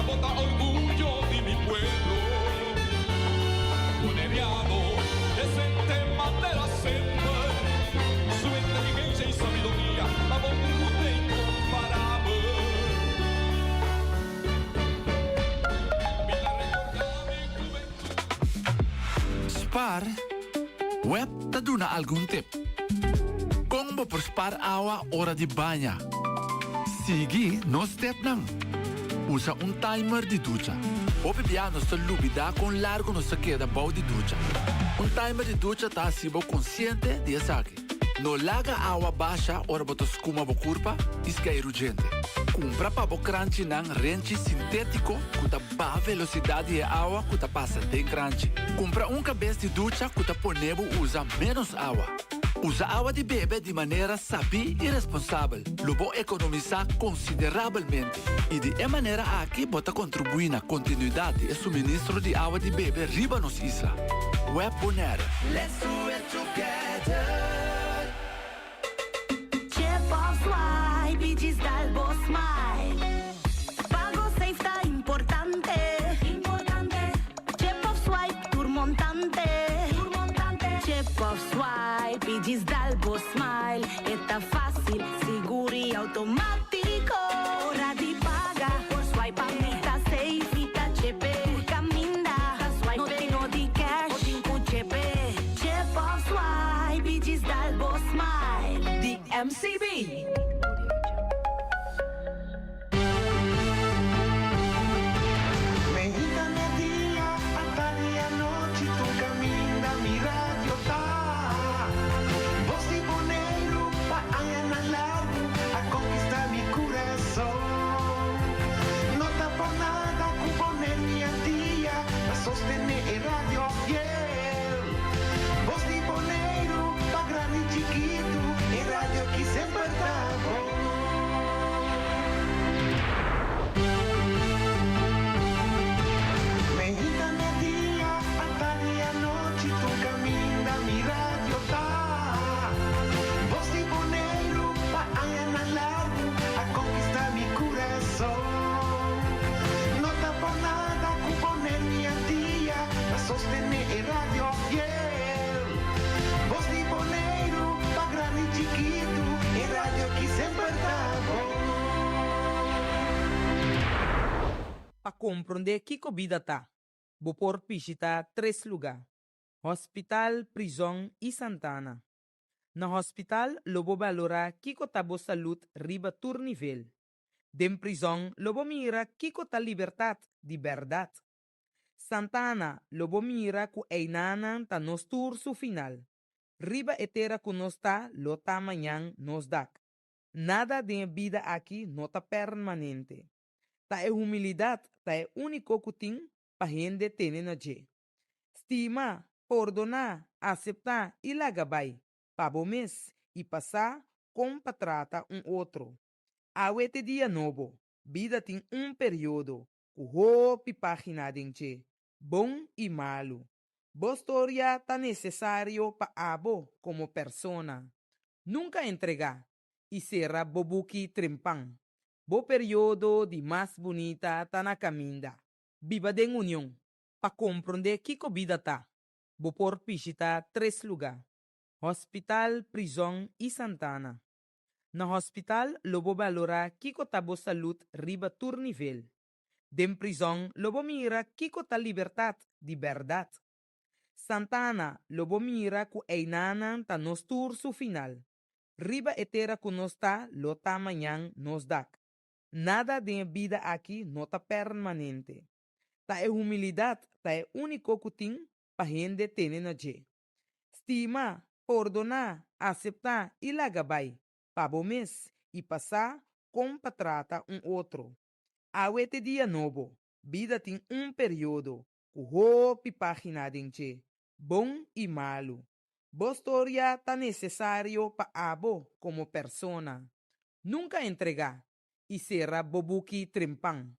bota orgullo de mi pueblo. Boneriano decente manera siempre, su inteligencia y sabiduría la bonita incomparable. Spar, web ta doe na algum tip. Combo por spar awa hora de banha. Sigi no step nang. Usa timer de ducha. O piano sta lubida con largo no se queda bau de ducha. Timer de ducha tá sibo consciente de saque. No laga awa baixa ora boto skuma bo curva, isca urgente. Compra pa bo crunchy nang renchi sintético, kuta ba velocidade de awa kuta passa tem crunchy. Compra cabeça de ducha kuta ponebo usa menos awa. Usa água de bebê de maneira sabia e responsável. Lobo economizar consideravelmente. E de maneira aqui bota contribuir na continuidade e suministro de água de bebê riba nos isla. Web Bonera. Let's do it together. Chip of swipe, digital boss smile. Pago safe tá importante. Importante. Chip of swipe, turmontante. Turmontante. Chip of swipe, digital boss smile. Está fácil, seguro e automático. Hora de pagar por swipe, tá safe e tá chepe. Caminda, swipe, no tenho de cash, o tenho chepe. Chip of swipe, digital boss smile. The MCB. Para compreender que vida tá, vou por visitar 3 lugares: hospital, prisão e Santana. Na hospital, lobo valora kiko tabo saúde riba tur nível. Dem prisão, lobo mira kiko ta liberdade de verdade. Santana, lobo mira ku einanan ta nos tur su final. Riba etera ku nos ta, lo ta manhã nos dak. Nada de vida aqui não tá permanente. Ta é humildade, ta é único que tem para gente ter na je. Estima, perdonar, aceitar e lagabay. Para mês e passar com para tratar outro. Awete dia novo, vida tem período. O hopi página de bom e malo. Boa história tá necessário para abo como persona. Nunca entregar e será bobuki trempang. Bo período de mais bonita tá na caminda. Viva de união. Para compreender que vida tá. Bo por visitar 3 lugares: hospital, prisão e Santana. Na hospital, lobo valora kiko tabo saúde riba tur nível. Dem prisão, lobo mira kiko ta liberdade de verdade. Santana, lobo mira ku einanan ta nos tur su final. Riba etera ku nos ta, lo ta manhã nos dak. Nada de vida aqui não tá permanente. Ta é humildade, ta é único que tem para gente ter na je. Estima, perdonar, aceitar e lagabay. Para mês e passar com para tratar outro. Awete dia novo, vida tem período. O hopi página de bom e malo. Boa história tá necessário para abo como persona. Nunca entregar e será bobuki trempang.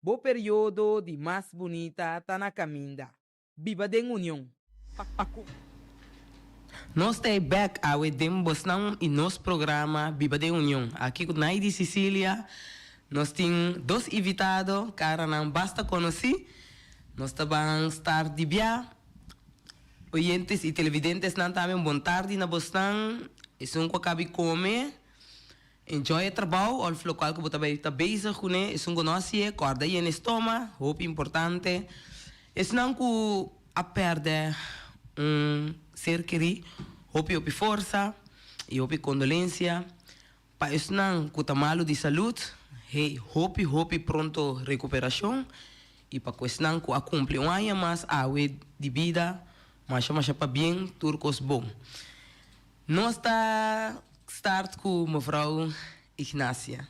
Bo período de mais bonita tá na caminda. Viva de união. Nós estamos back ao Edem Bosnão e nosso programa Viva de União. Aqui com Naide Cecília, Nós temos 2 invitados, cara, não basta conhecer. Nós vamos estar de bia. Oyentes e televidentes não também bom tarde na Boston. É um que acaba comer. Enjoy o trabalho, o local que você está bezig com ele. É um conhece, corda aí no estômago, hope importante. É não que a perder ser querido, hope força e hope condolência. Para isso não que está malo de saúde, hey, hope pronto recuperação. E para questão que cumpre um ano mais de vida, mas para bem, turcos bom. Nós está start com mevrouw Ignacia.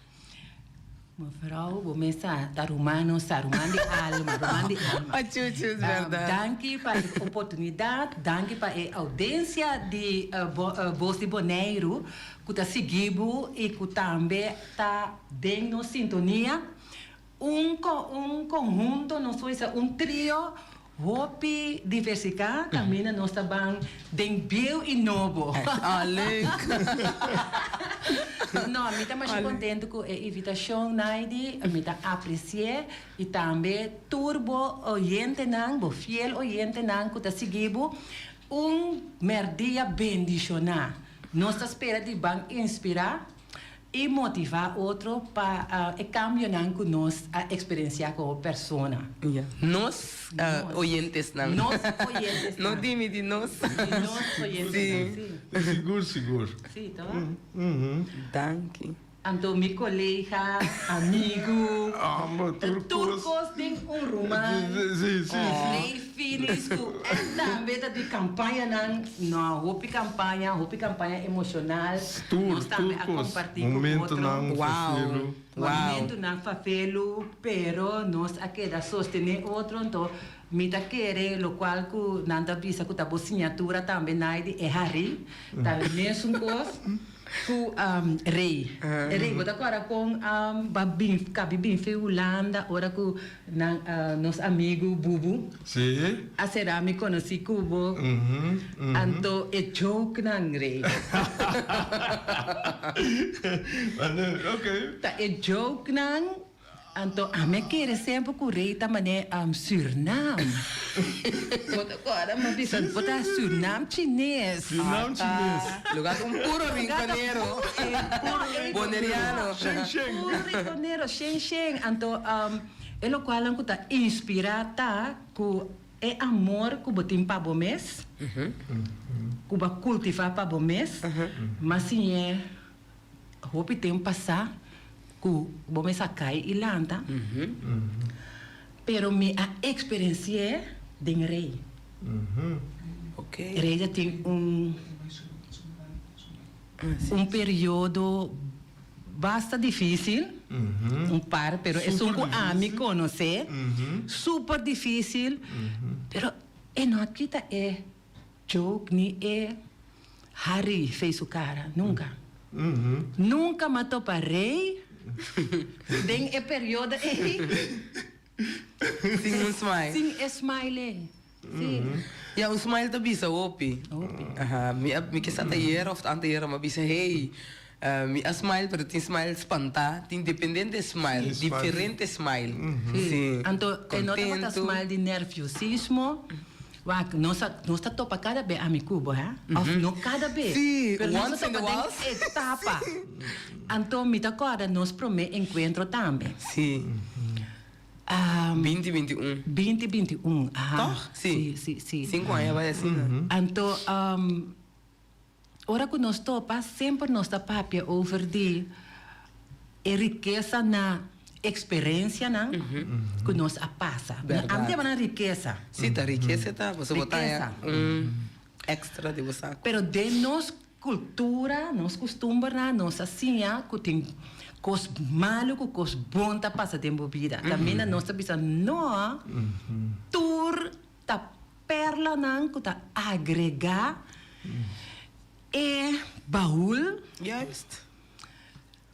Mevrouw, começa a rumano de alma, Danke para a oportunidade, danke para a audiência de Voz de Bonaire, que está seguindo e que também está dando sintonia. Conjunto, não sei se trio, hope diversificar, também nós estamos bem e novo. Não, eu estou mais contente com a invitação, Naidi, eu estou apreciando e também turbo oyente, fiel oyente, que está seguindo, merdia bendicionar. Nós esperamos de bem inspirar e motivar outro para caminhar com nós a experiência com a pessoa. Nós oyentes não. Nós oyentes não. Não dime de nós. Nós oyentes não. Seguro. Sim, tá? Danke. Então, meu colega, amigo, turcos têm romance, lei finis, também de campanha, não, houve campanha emocional, nós também a compartilhar com outro. Momento não fafelo, pero nós aqui da sostener outro, então, me tá querer, o qual que não tá visa que tá boa assinatura também, é Harry, também mesmo coisa. Com rei. Rei, bota agora com Cabibim Holanda, ora com nosso amigo Bubu. Sim. A cerâmica conheci Cubo. Então, é joke não rei. Ok. É joke não. Então, a minha querer sempre com o rei também Suriname. Agora, mas bisa botar Suriname chinês. Suriname chinês. Lugar puro rinconeiro. Boneriano. Puro rinconeiro, Sheng. Então, é o qual eu está inspirada com o amor que botim para o mês. Que vai cultivar para o mês. Mas sim é, roupa tem passar. Bom, essa cai e lanta. Pero a experiência de rei. Rei já tem período bastante difícil. Pero é um amigo conhecer. Super difícil. Pero não aqui é joke ni é Harry fez o cara. Nunca. Nunca matou para rei. Den é período Sim, smile. Sim, smile. Sim. Ja, smile tá bisa opi. Mi que sa tayer of antayer ma bisa hey. Mi smile pero tin smile espanta, tin independente smile, diferente smile. Sim. Então, não tem smile de nerviosismo. Nós topa cada vez a mi cubo, ha? Não cada vez. Sim, pero once in a while. Etapa. Então, me agora nós promete encontro também. Sim. 2021. 2021. Toch? Sim. 5 anos vai assim. Então, ora que nós topa, sempre nós tá papia over de riqueza na experiência não que nós passa. Não tem uma riqueza. Sim, tá riqueza tá. Você botar extra de você. Pero de nos cultura, nos costumes, nos assim, que tem coisas malas, coisas boas tá passa tempo vida. Também na nossa bisa não, tur tá perla não que tá agregar e baú. Juist.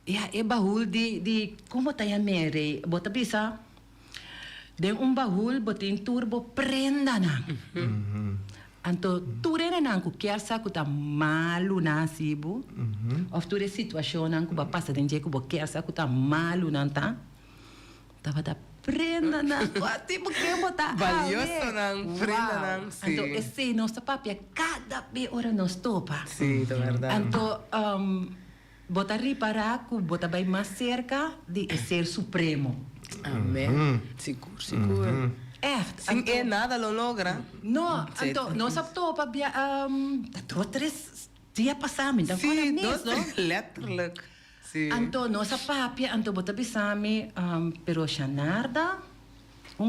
Ja, é baú de como tá a mere, bota bisa. De baú botin turbo prenda na. Anto, tu rena nang ku kersa ku ta malu na sibu. Of tu re situação nang ku ba passa denje ku ba kersa ku ta malu nanta. Tava da prenda na quati porque botar Valioso nang prenda nang, sí. Anto, esse nossa papia cada vez hora nos topa. Sí, de verdad. Anto, botar reparar ku botar bem mais cerca de ser supremo. Amém. Seguro, seguro. Echt. Sin nada lo logra. No, Sí, Anto, nós topa bia, 3 dias passados, então Sí, dos, no? letterlijk. Sí. Anto, nossa papia, anto bota bisami, pero chanarda,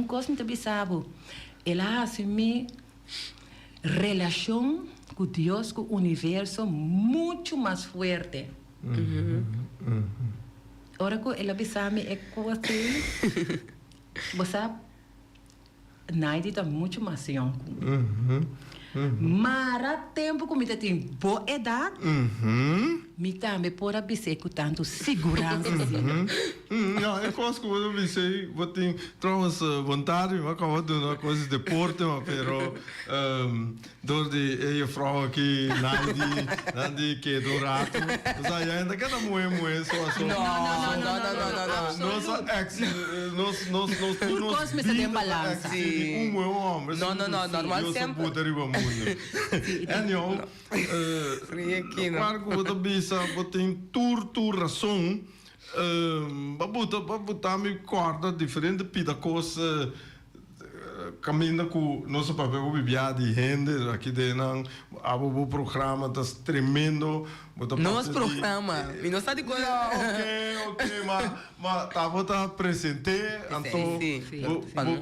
coisa não bisabo. Ela assumi relação com Deus, com o universo, muito mais forte. Ora que ela bisami é coisa assim, você nada está muito mais young. Mara tempo que me tem boa idade, me também pode dizer com tanto segurança. Ja, ik was gewoon een wc. Wat ding, trouwens, voluntario, maar kan wat doen, ook was de poorten, maar pero door die vrouw die naar die keer door raad. Dus ja, en dat kan mooi zo. No. Nossa ex, nos Turcos me tem balança. homem. No, normal sempre. Puta riba mundo. En joh, claro que você bisa, você tem tur razão. Babuta me corda diferente pidacos caminha com nosso papel o bibia de gente aqui dentro o programa tá tremendo Nosso programa e não está de coisa ok mas tá presente então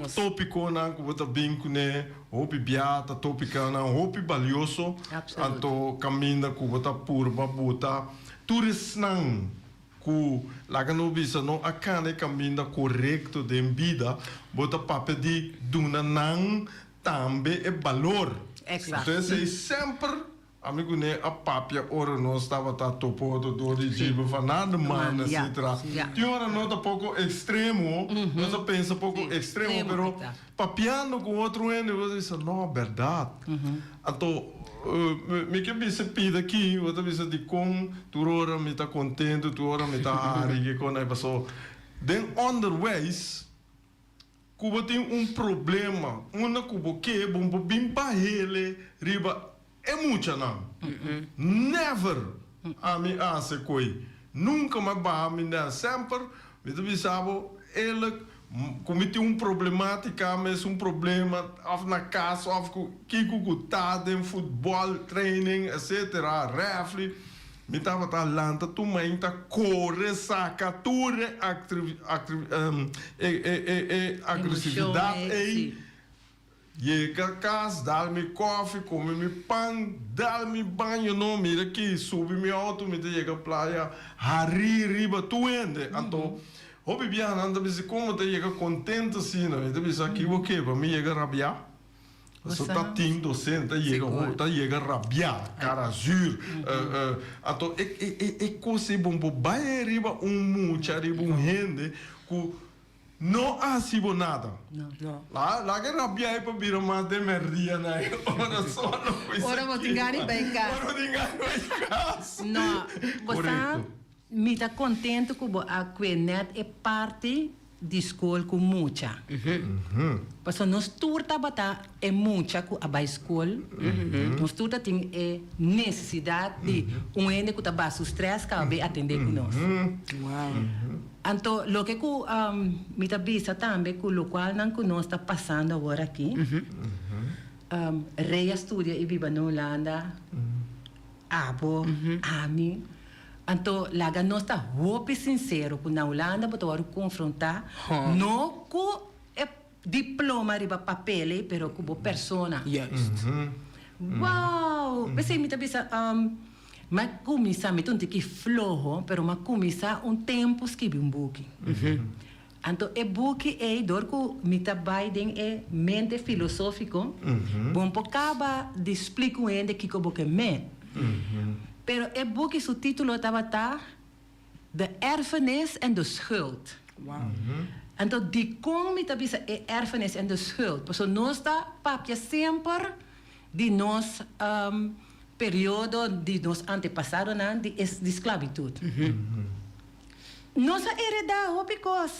o tópico na que você binco né o bibia tá tópica na o valioso então caminha com você por babuta turisnang ku laga no bisa no akane caminho correto de vida bota papel de duna nang também é valor. Exato. Então é sempre amigo né a papia ora não estava tá topo do de jibo fanado mano etc. Tem hora não tá pouco extremo, nós pensa pouco extremo, pero papiando com outro ene você diz não verdade. Então me que bisa pida aqui, outra bisa de com, tu ora me tá contente, tu ora me tá ari que quando aí passou. Then underways, Cuba tem problema, Cuba que bom bim ele riba é muita não. Never a mim acha coi, nunca mais ba me dá sempre, me tu bisabo ele cometi problemática, mas problema of na casa, of que gutado em futebol, training, etc. Refle, me estava talanta, tu mãe tá corre, saca, tudo agressividade, chega a casa, dá-me café, come-me pão, dá-me banho, não, mira aqui, sube-me auto, me chega a praia, riba, tu ende, então o bebê anda bem como te chega contente assim, não? Então bisa aqui o que para mim chega rabiar. Só tá tindo docente, chega rabiar, cara juro. Então é coisa bom vai riba mucha riba gente que não há sibo nada. Não. Lá que rabiar é para vir mais de merdia, né? Ora só não foi. Ora vou tingar bem cá. Não, você me está contente que a Quenet é parte da escola com muita. Porque nós turta bata é muita com a escola. Nós turta tem necessidade de ende que tá baixo stress que vai atender com nós. Então, lo que me está bisa também com o qual não que nós está passando agora aqui. Rei estudia e vive na Holanda. Abo, ami. Então, laga nós está roupa sincero com na Holanda, para tu confrontar, não com diploma riba papel, pero com persona. Wow! Você me está bisa, mas começa me tunti que flojo, pero mas começa tempo escrever book. Então, o book é dor que me está Biden é mente filosófico, bom por acaba de explicar ainda que o book é mente. Pero o boek, seu título estava De erfenis en de schuld. Então, de como me tabisa é erfenis en de schuld. Porque nós está papia sempre de nos período de nos antepassados de esclavitud. Nossa heredade, opicos.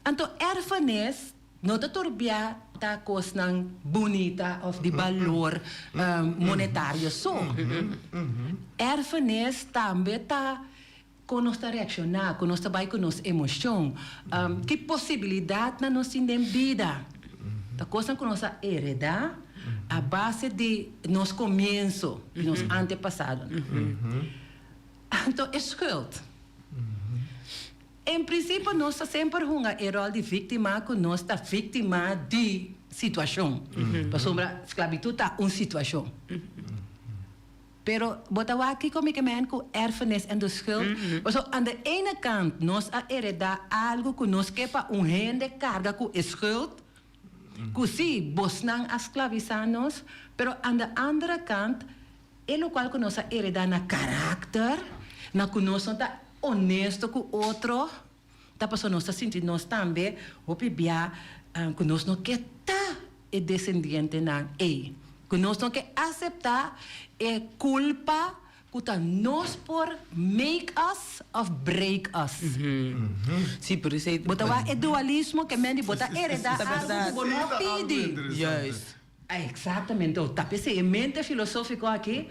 Então, erfenis, não te turbia ta coisa bonita of de valor monetário só. Erfenis também tá conosco reaccionar, conosco vai com nossa emoção, que possibilidade na nossa vida. Ta coisa com nossa heredade, a base de nos começo, de nos antepassados. Então, escuta. Em princípio, nós sempre uma rol de vítima, que nós está vítima de situação. Para sombra, esclavitud está uma situação. Pero, bota aqui como que men com erfenis en de schuld. So, aan de ene kant, nós a heredar algo que nós quepa rende carga com schuld. Que sim, vos não esclavizanos, pero aan de andere kant, é o qual que nós a heredar na caráter, na que nós está honesto com o outro, tá passando nós sentindo nós também, hopi bia, que nós não quer tá é descendente na que nós não quer aceitar é culpa que tá nós por make us of break us. Sim, por isso bota é dualismo que mendi bota heredar algo que não pede. Yes. Exatamente. Tá pensando em mente filosófico aqui.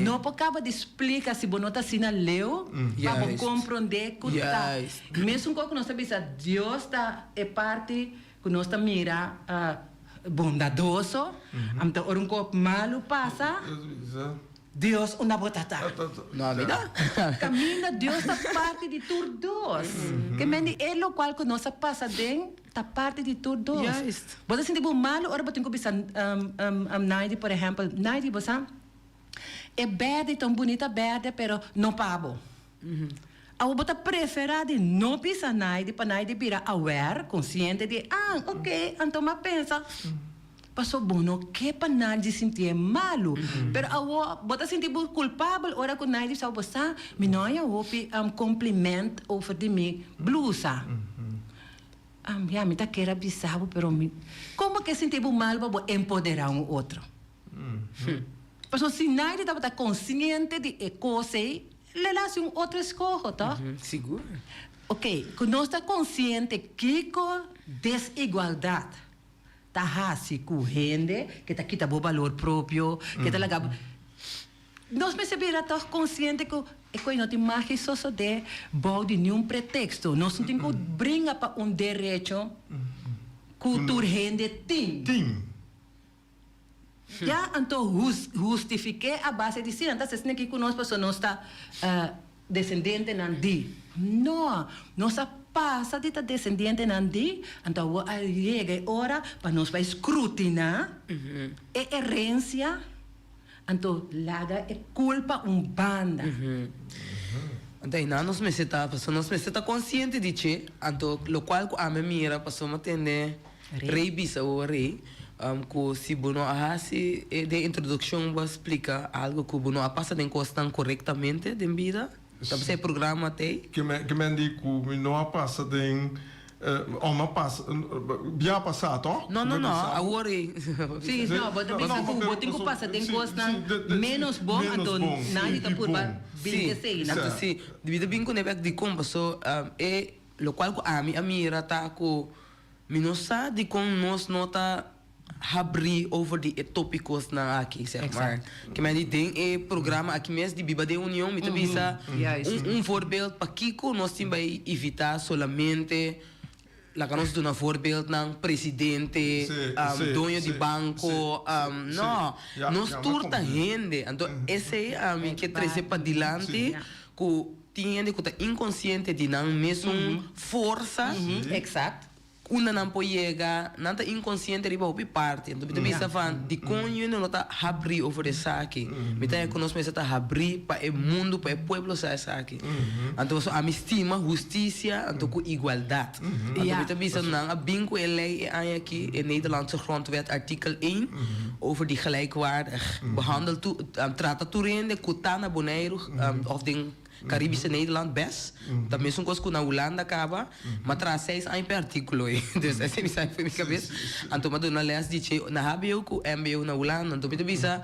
Não acaba de explicar se você está assim leu para compreender que está. Mesmo quando nós sabemos que Deus está é parte que nós está mira bondadoso, então um copo malo passa. Deus uma botata. Não, mira. Camina Deus está parte de todos. Que mendi é o qual que nós passa dentro da parte de todos. Você sente bom malo, ora botem cobiça naide, por exemplo, naide você é verde tão bonita verde, pero não pabo. Ao botar preferade não pisa naide para naide vira aware, consciente de ok, então mas pensa. Passou bom, não que para nadie sentir malo. Pero ao bota sentir culpável, ora com nadie sabe você, me não é hopi compliment over de mim blusa. Já me tá queira bizarro, pero como que sentir mal para empoderar um outro? Passou se nadie tá consciente de coisa, le lasse outro escorro, tá? Seguro. Ok, que nós está consciente que desigualdade tá assim com gente que tá quita o valor próprio, que tá legal. Nós percebemos tá consciente que é não tem mais só de bom de nenhum pretexto. Nós não temos que brincar para direito cultura gente tem. Já então justifiquei a base de si, então se não que conosco pessoa não está descendente não de. Não, nossa passa de descendente nandi, então chega a hora para nós vai escrutinar a herência, então laga é culpa banda. Então nós me está consciente de que, então o qual a minha mira passou a atender rei bisa o rei, que se bono se de introdução vai explicar algo que bono a passa de costa corretamente de vida. Sabe se programa tem? Que me digo, não passa de uma passa, já passado? Não, agora. Sim, não, mas tem que passar de coisa menos bom, então nada está por bem sim, sim, devido bem com o de como passou é o qual a mira tá com minosa de como nós nota abrir over de tópicos na aqui, zeg maar. Que me tem é programa aqui mesmo de Biba de União, me tambisa voorbeeld para Kiko nós temos que evitar solamente lá que nós damos voorbeeld ng presidente, dono de banco, não, nós turta gente, então esse é a que trazer para dilante que tinha de que inconsciente de não mesmo força, exato. Una não pode chegar, não está inconsciente riba opi parte. Então, você pensa fan, de conho não está abrir over essa aqui. Me tá conosco está abrir para o mundo, para o povo essa aqui. Então, a estima, justiça, então com igualdade. Então, você pensa não, a bingo lei é aqui in Nederlandse grondwet artikel 1 over die gelijkwaardig behandeld, trata toerende, kutana boneiro of ding Caribische Nederland best. Também são coisas que na Holanda acaba, mas traz 6 anos per artículo. Dus essa é a minha cabeça. Então, mas na les dice, na HBO, com MBO na Holanda, então, bisa,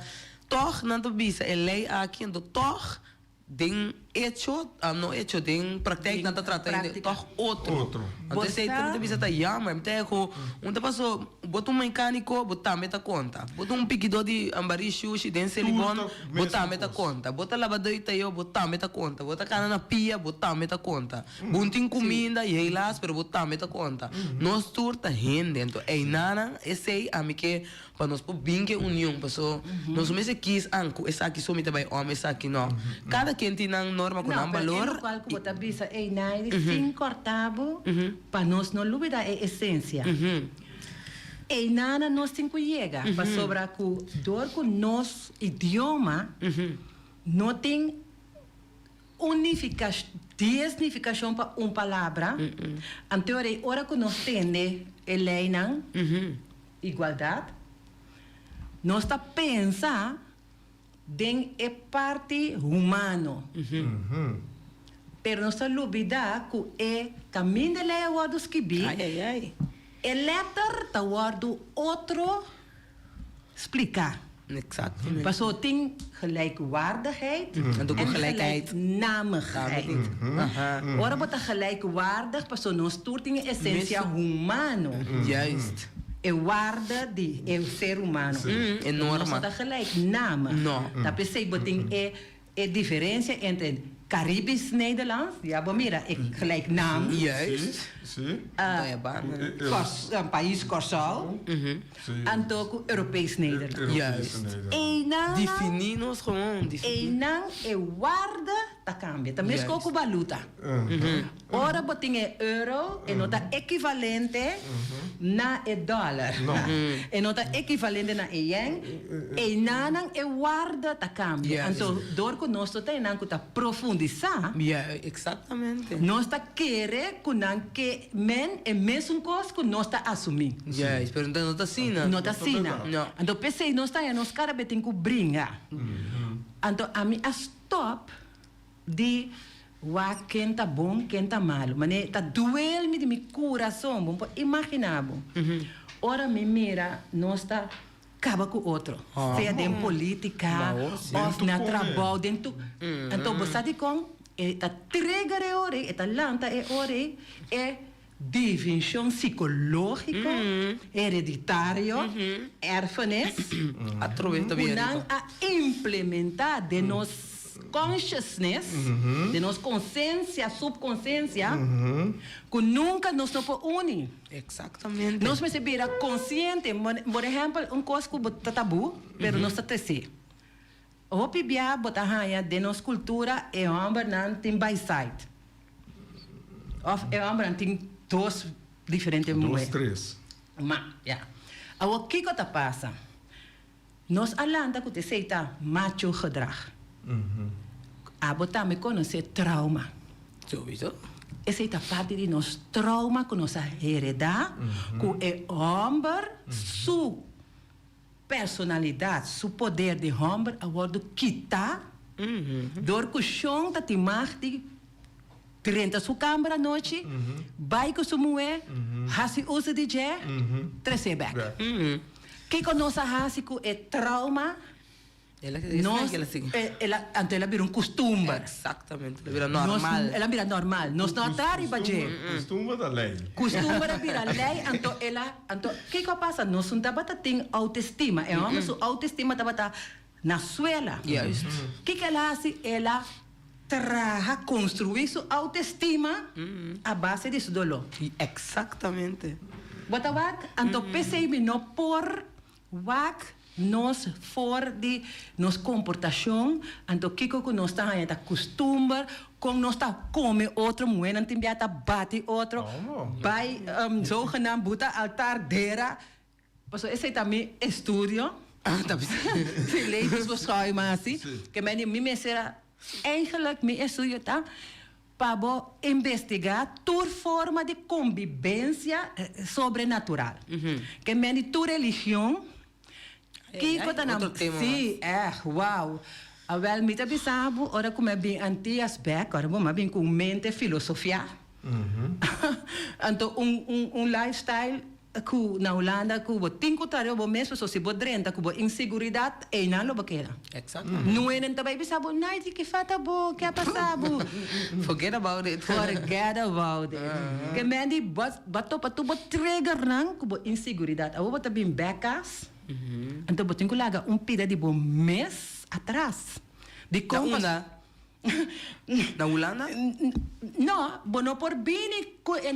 toch, não bisa, é lei aqui, então, toch, den hecho, não hecho, den praktijk, não trata, toch, outro. Então, você também bisa, tá jammer, onde passou, bota mecânico, botar meta conta, bota piquidor de ambari sushi, den silicone, botar meta conta, bota lavador itaio, botar meta conta, bota cana na pia, botar meta conta, bunting comida, e lá, pero botar meta conta. Nós turta rende, então, nana, esse aí, a mim que, para nós pôr bem que união, passou, nós mesmo quis, anco, essa aqui só me também homem, essa aqui não. Cada quem tem na norma com um valor. Não, qual que bota bisa, nai, sem cortavo, para nós não olvidar a essência. E nada nós temos que chegar, para sobrar com dor com nosso idioma, não tem desnificação para uma palavra. Então, a hora que nós temos a lei, igualdade, nós está pensando em a parte humana. Pero nós está olvidar que é caminho de lei o que vi. É letter tá o outro explicar. Exatamente. Passou tem gelijkwaardigheid en gelijknamigheid. Ora bota gelijkwaardig, passou nós tem essência humano. Juist. É guarda de é o ser humano. É norma. Nós tá gelijkname. Não. Tá pensei botem é diferença entre Caribisch Nederlands, ja, maar mira, é gelijknaam. Juist. Een país Corsal. En ook Europees Nederland. Juist. Definimos gewoon. Eenang é guarda da cambia. Também é com valuta. Ora botem é euro e nota equivalente na dólar. E nota equivalente na yen. E nanang é guarda da cambia. Então, door que nós tem nang que tá profundizar. Exatamente. Nós tá querer que men é mesmo coisa que nós tá assumir. Pero então não está assim, não? Não está assim, não. Então, pensei, nós tá nos caras betem que brincar. Então, a mim, a stop de quem tá bom, quem tá malo. Mas tá doendo de meu coração, bom, imaginar. Ora, me mira, nós tá acaba com o outro. Seja dentro política, ou na trabalho, dentro. Então, você sabe como? Tá trigger é hora, tá lanta é hora, é definição psicológica, hereditário, erfenis, a implementar de nos consciousness, de nos consciência, subconsciência, que nunca nos pode unir. Exatamente. Nós me vira consciente, por exemplo, coisa que é tabu, mas nós está tecendo. O pibia botahaya de nos cultura é homem não tem by side. Of é homem não tem dois diferentes mulheres. 3. Mas, o que que tá passa? Nós alanda que te tá macho gedrag. A botar me conhece trauma. Sowieso. Essa é a parte de nos trauma que nós heredar, que é homem, sua personalidade, seu poder de homem, agora quitar, dor que o chão tá te marti, trenta sua câmera à noite, vai com sua mulher, hasi usa de jé, trece back. Que que nós hasi que é trauma? Ela vira costume. Exatamente, ela vira normal. Ela vira normal. Nós não estamos Costume da lei. Costume da vira lei. Então, o que passa? Nós não temos autoestima. É uma autoestima está na suela. O que ela faz? Ela traga, construir sua autoestima a base desse dolor. Exatamente. Bota wak? Então, pensei não por wak nós for de nos comportação, então que nós está aí tá costume com nós tá come outro mulher não tem tá bate outro vai zogenaamd buta altar dera passou esse também estudio se levens beschouwen maar assim que me será eigenlijk me estudio tá para investigar toda forma de convivência sobrenatural que me tu religião que outro tema sim uau Wel, mita bisabu, ora como bem antias back, ora bom, bem com mente filosofia. Então, lifestyle que na Holanda, que o tinco tarefa, o mesmo, se você drenta, que a inseguridade, é não lo baqueira. Exact. Não é nem também bisabu, não, que fata bo, que passado. Forget about it. Forget about it. Que mendi, bato pa tu trigger nang, que a inseguridade. Abo bata bem becas. Então, botinho que laga pida de bom mês atrás. De compras. Na Holanda? No, bueno, por bem que é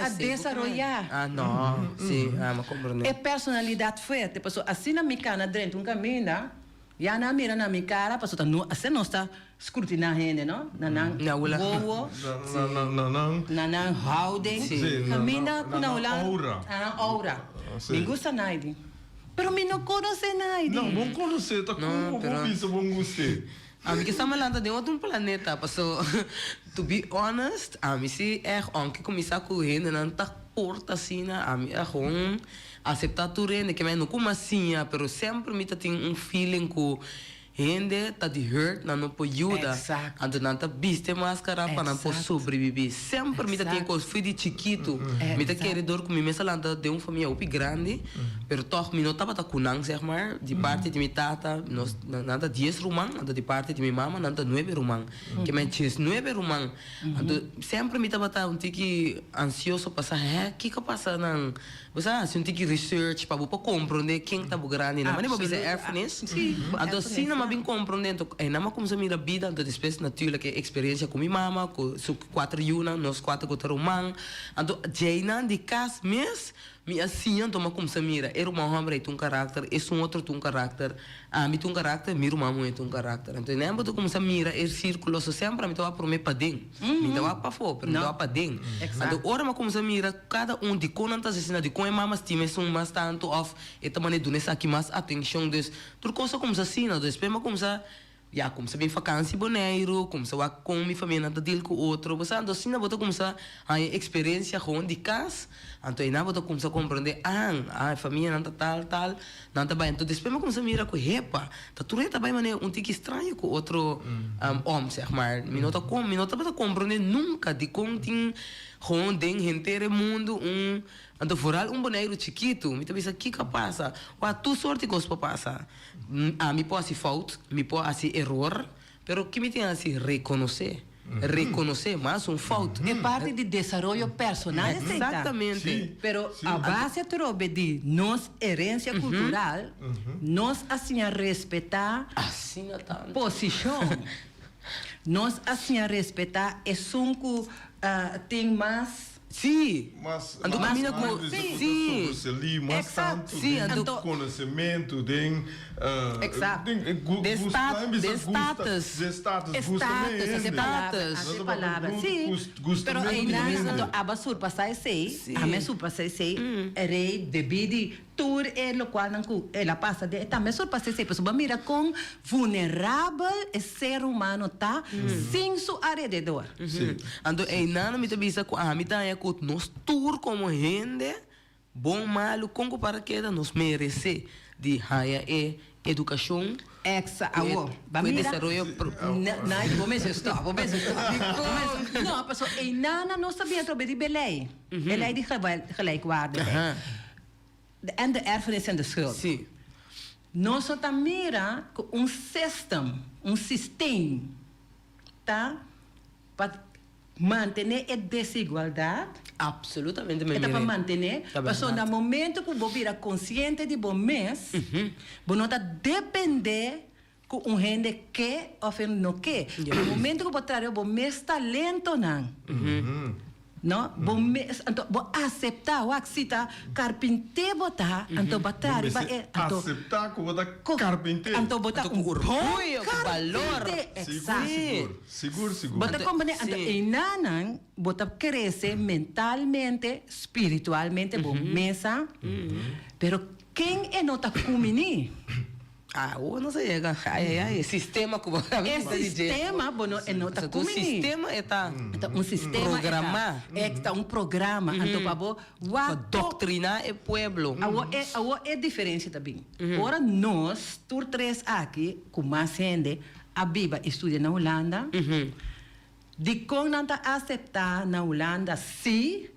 a desarrollar. Ah, não. Sim, me compreendo. É personalidade forte. Passou assim na minha cara, dentro um caminho, já na mira na minha cara, passou assim não está escrutinando, não? Na Holanda. Na houding. Caminha na Holanda. Aura. Me gusta nada. Pero me não conhece nada. Não, bom conhecer, tá como bom isso, bom gostei. A mim que está malando de outro planeta, passou. To be honest, a mim se é onde começar a correr, não tá porta assim, a mim é gewoon aceitar tudo, que me não como assim, pero sempre me tem feeling que gente tá de hurt, não pode ajudar, ando não tá viste máscara para não poder sobreviver. Sempre me tem coisa, fui de chiquito, me tá querendo com minha salanda de família upi grande, pero toch me não tava tá kunang, zeg maar, de parte de minha tata, nada 10 rumang, ando de parte de minha mama, nada 9 rumang, que me diz 9 rumang, ando sempre me tava tá tiki ansioso passar, que passa não, você assim um tiki research para compreender quem tá grande, não, mas não precisa erfenis, ando assim não bem compreendendo, é não como se mira vida, ando depois natuurlijk experiência com minha mama, com su 4 yuna, nós 4 com rumang, ando jaina de cas mes mi assim então como se mira era uma homem tem caráter é outro tem caráter a mim tem caráter meu irmão tem caráter então nem boto como se mira é círculo so sempre me tava para me padem me tava para fora me tava padem então ora mas como se mira cada de conantas assim de com a mama estima são mais tanto of e também do nessa aqui mais atenção des tudo coisa como se assim depois mas como se já como se bem vacância boneiro, como se vai com minha família nada deal com outro, você anda assim na bota como se a experiência com de casa, então na bota como se compreender a família nada tal, nada bem, então depois como se mira com repa, tá tudo tá bem maneira tique estranho com outro homem, zeg maar, me nota bota compreender nunca de como tem com den gente mundo então foral boneiro chiquito, me tá pensando que passa, o tu sorte que os passa. Me pode ser falta, me pode ser erro, pero que me tem assim reconhecer mais falta. É parte de desenvolvimento personal, exatamente. Pero a base trobe de nossa herência cultural, nós assim a respeitar posição, nós assim a respeitar é que tem mais. Sim, mas ando caminha com mas tanto de conhecimento de status essa palavra sim pero ainda a basura passar sei a minha surpassa sei rei devido tur é lo qual não ela passa de também surpassa sei pessoa mira com vulnerável ser humano tá sem seu alrededor ando ainda me tabisa com a mita é com nós tur como gente bom malo com para que nos merece de haya educação vou mesmo stop não pessoal ainda não sabia sobre de belém belém de gelijkwaarde en de erfenis en de schuld. Sim. Nós só mira com sistema, tá? Para manter a desigualdade. Absolutamente. É para manter. Mas no momento que você vira consciente de bom mês, você não está depender com gente que ou não que. No momento que você trabalha bom mês talento não. No, então aceitar o acita carpinteiro botar, então botar aceitar que botar carpinteiro, então botar orgulho, valor, seguro. Botar como então enanan botar crescer mentalmente, espiritualmente, bom mesa, pero quem é nota comini? Não sei, é sistema como é sistema, bueno, é nota como sistema um sistema programar, programa, então para doutrinar o pueblo. É diferença também. Ora nós, tur três aqui, com mais gente, a Biba estudia na Holanda. De kon nanta aceitar na Holanda, sim,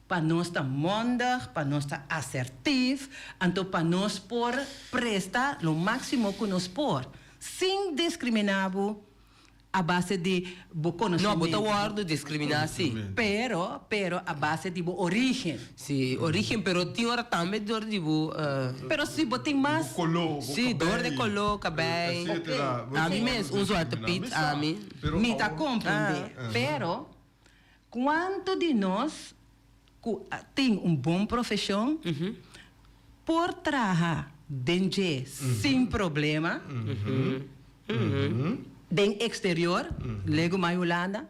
para nós estar mondig, para nós estar assertivo, então para nós por prestar o máximo que nós por, sem discriminar a base de conhecimento. Não, bota guardo discriminar, sim. Pero a base de origem. Sim, origem, pero tem hora também dor de Pero se botem mais... Sim, dor de color, cabelo. A mim mesmo, zwarte Piet, a mim. Me tá compreender. Pero, quanto de nós tem bom profissão, por trabalhar dentro sem problema, den exterior, lego mai Holanda,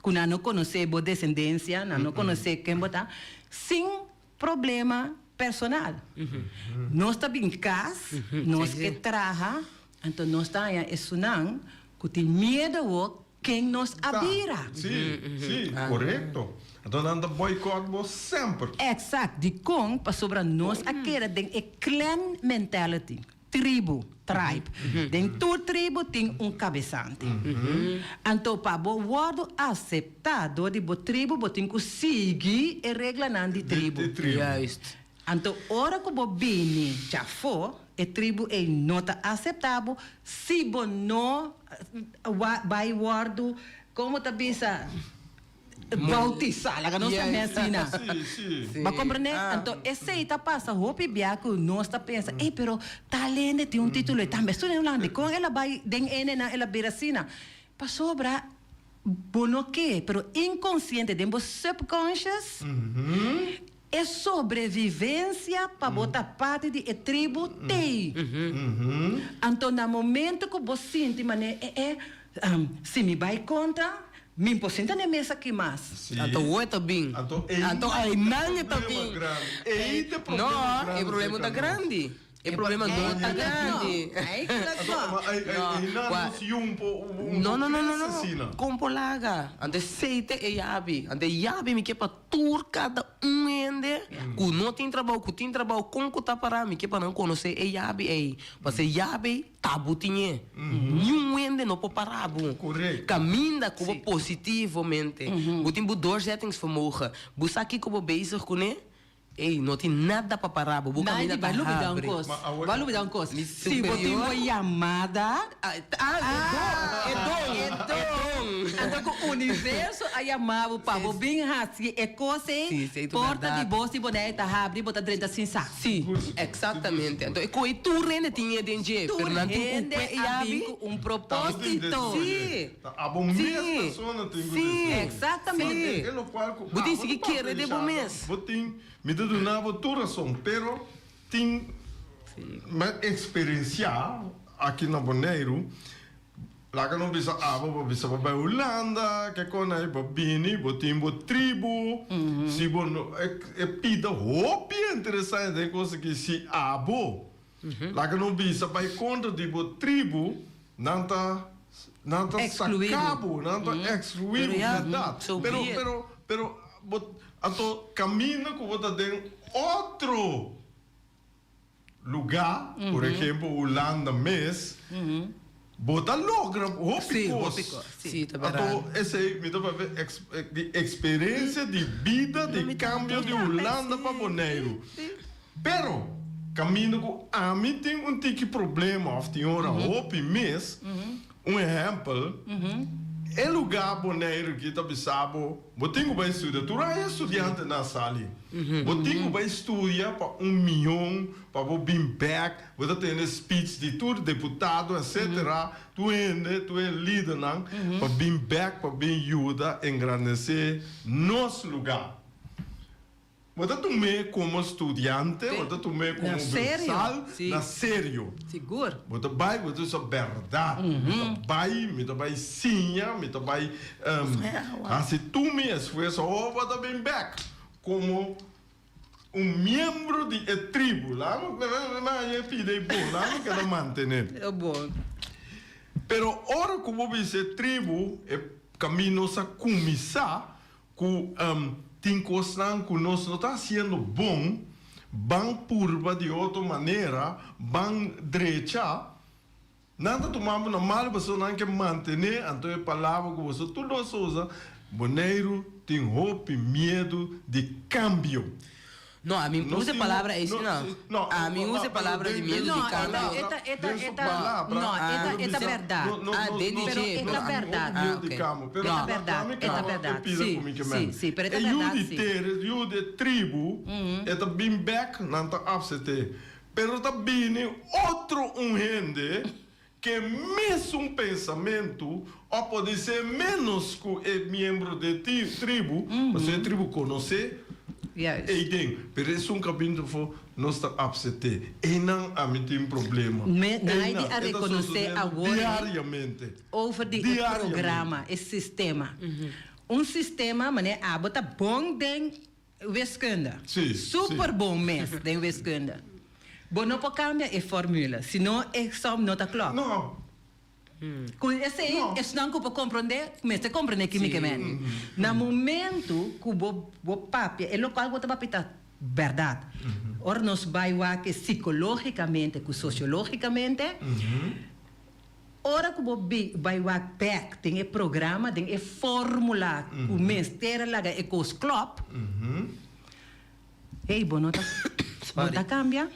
kuna não conhecer boa descendência, não conhecer quem botar, sem problema personal. Nós estamos em casa, nós que trabalha, então nós estamos estudando, que tem medo de quem nos abira. Sim, correto. Então anda boicote sempre. Exato, de com para sobre nós aquela den clan mentality. Tribe. Dentro da tribo tem cabeçante. Então, para o word aceitar de a tribo, tem que seguir a regra de tribo. Então, hora que o bem já for, a tribo é nota aceitável, se você não vai word, como está bisa bautizar, la não está mesina. Mas compreende? Então, esse está passa, hope biaco, nós está pensa, pero talento tem título, também estou falando, com ela vai den na ela beracina, para sobra bono que, pero inconsciente, dentro subconscious, é sobrevivência para botar parte de tribo tem. Então, no momento que você sente, se me vai contra, me impossível na mesa aqui mais. Então, o é também. Então, aí não é também. Não, é problema tá grande. É problema não tá grande. Não. Como laga. Ante seite é yabi. Ante yabi me quer para tur cada ende. Que não tem trabalho, que tem trabalho, como que tá para me quer para não conhecer é yabi aí. Mas é yabi tabu tinha. Nenhum ende não pode parar. Correto. Caminha como positivamente. Você tem dois settings vermogen. Você aqui como bezig com ele. Ei, não tem nada para parar, vou caminhar para abre. Vai lhe dar um coisa. Se você tem uma chamada... É dom. Então, com o universo, a chamada para o bem rasgue é coisa, porta de bolsa e boneca, abre e botar dentro da cinza. Sim, exatamente. Então, é como tu rende tinha dentro. Fernando, um propósito. Sim. A bom mês, pessoa tem sim, exatamente. Você tem que querer de bom mês. Me donava toda razão, pero tem uma experiência aqui na Bonaire, lá que não bisa bisa para Holanda, que quando é bini, botim bo tribo, se bom é pida hope interessante é coisa que se abo, lá que não bisa para conta de bo tribo, não tá sacabo, não tá excluído, pero então, caminha que você tem outro lugar, por exemplo, Holanda mesmo, você logra coisas. Sim, então, essa é a experiência de vida, de cambio de Holanda para Bonaire. Pero, caminho que a mim tem tipo problema, ou tem hora hope mesmo, exemplo, é lugar Bonaire que está pensando, você tem que estudar, tu é estudante na sala, você tem que estudar para 1 milhão, para o BIMPEC, você tem speech de tudo, deputado, etc. Tu é líder para BIMPEC, para bem ajuda a engrandecer nosso lugar. Você também como estudante, você também como universal, na sério. Seguro. Você vai, você é verdade. Você vai sim, você vai assim tu mesmo, você vem back como membro de tribo lá, mas pide bom, lá não quero manter. É bom. Pero ora como você tribo, é caminho a começar com tem coisas que nós não está sendo bom, curva de outra maneira, direita, Nada tomamos na mal, você não quer manter, então é palavra que você tudo usa. Boneiro tem roupa e medo de câmbio. Não, a mim usa a palavra é isso, não. A mim usa a palavra de medo de câmbio. Não, é verdade. É verdade. Sim, pero é verdade. verdade. E de tribo, é bem back, não está absente. Pero está bem outro gente que mesmo pensamento ou pode ser menos que o membro de tribo, você é tribo conhecer. Yes. E tem, pero é caminho que nós está absente. E não há tem problema. Nada a reconhecer agora diariamente. Over o programa, esse sistema. Sistema, mané, bota bom den wiskunde. Super bom mesmo den wiskunde. Bom, não pode cambiar a fórmula, senão é só não tá claro. Não. Esse aí, não que eu compreender, mas você compreende quimicamente. No momento que o papi, é local que você vai verdade. Ora, nós vai que psicologicamente, que sociologicamente, ora que vai back, tem programa, tem fórmula, o mestre lá é com os club. Ei, bom, não tá cambia.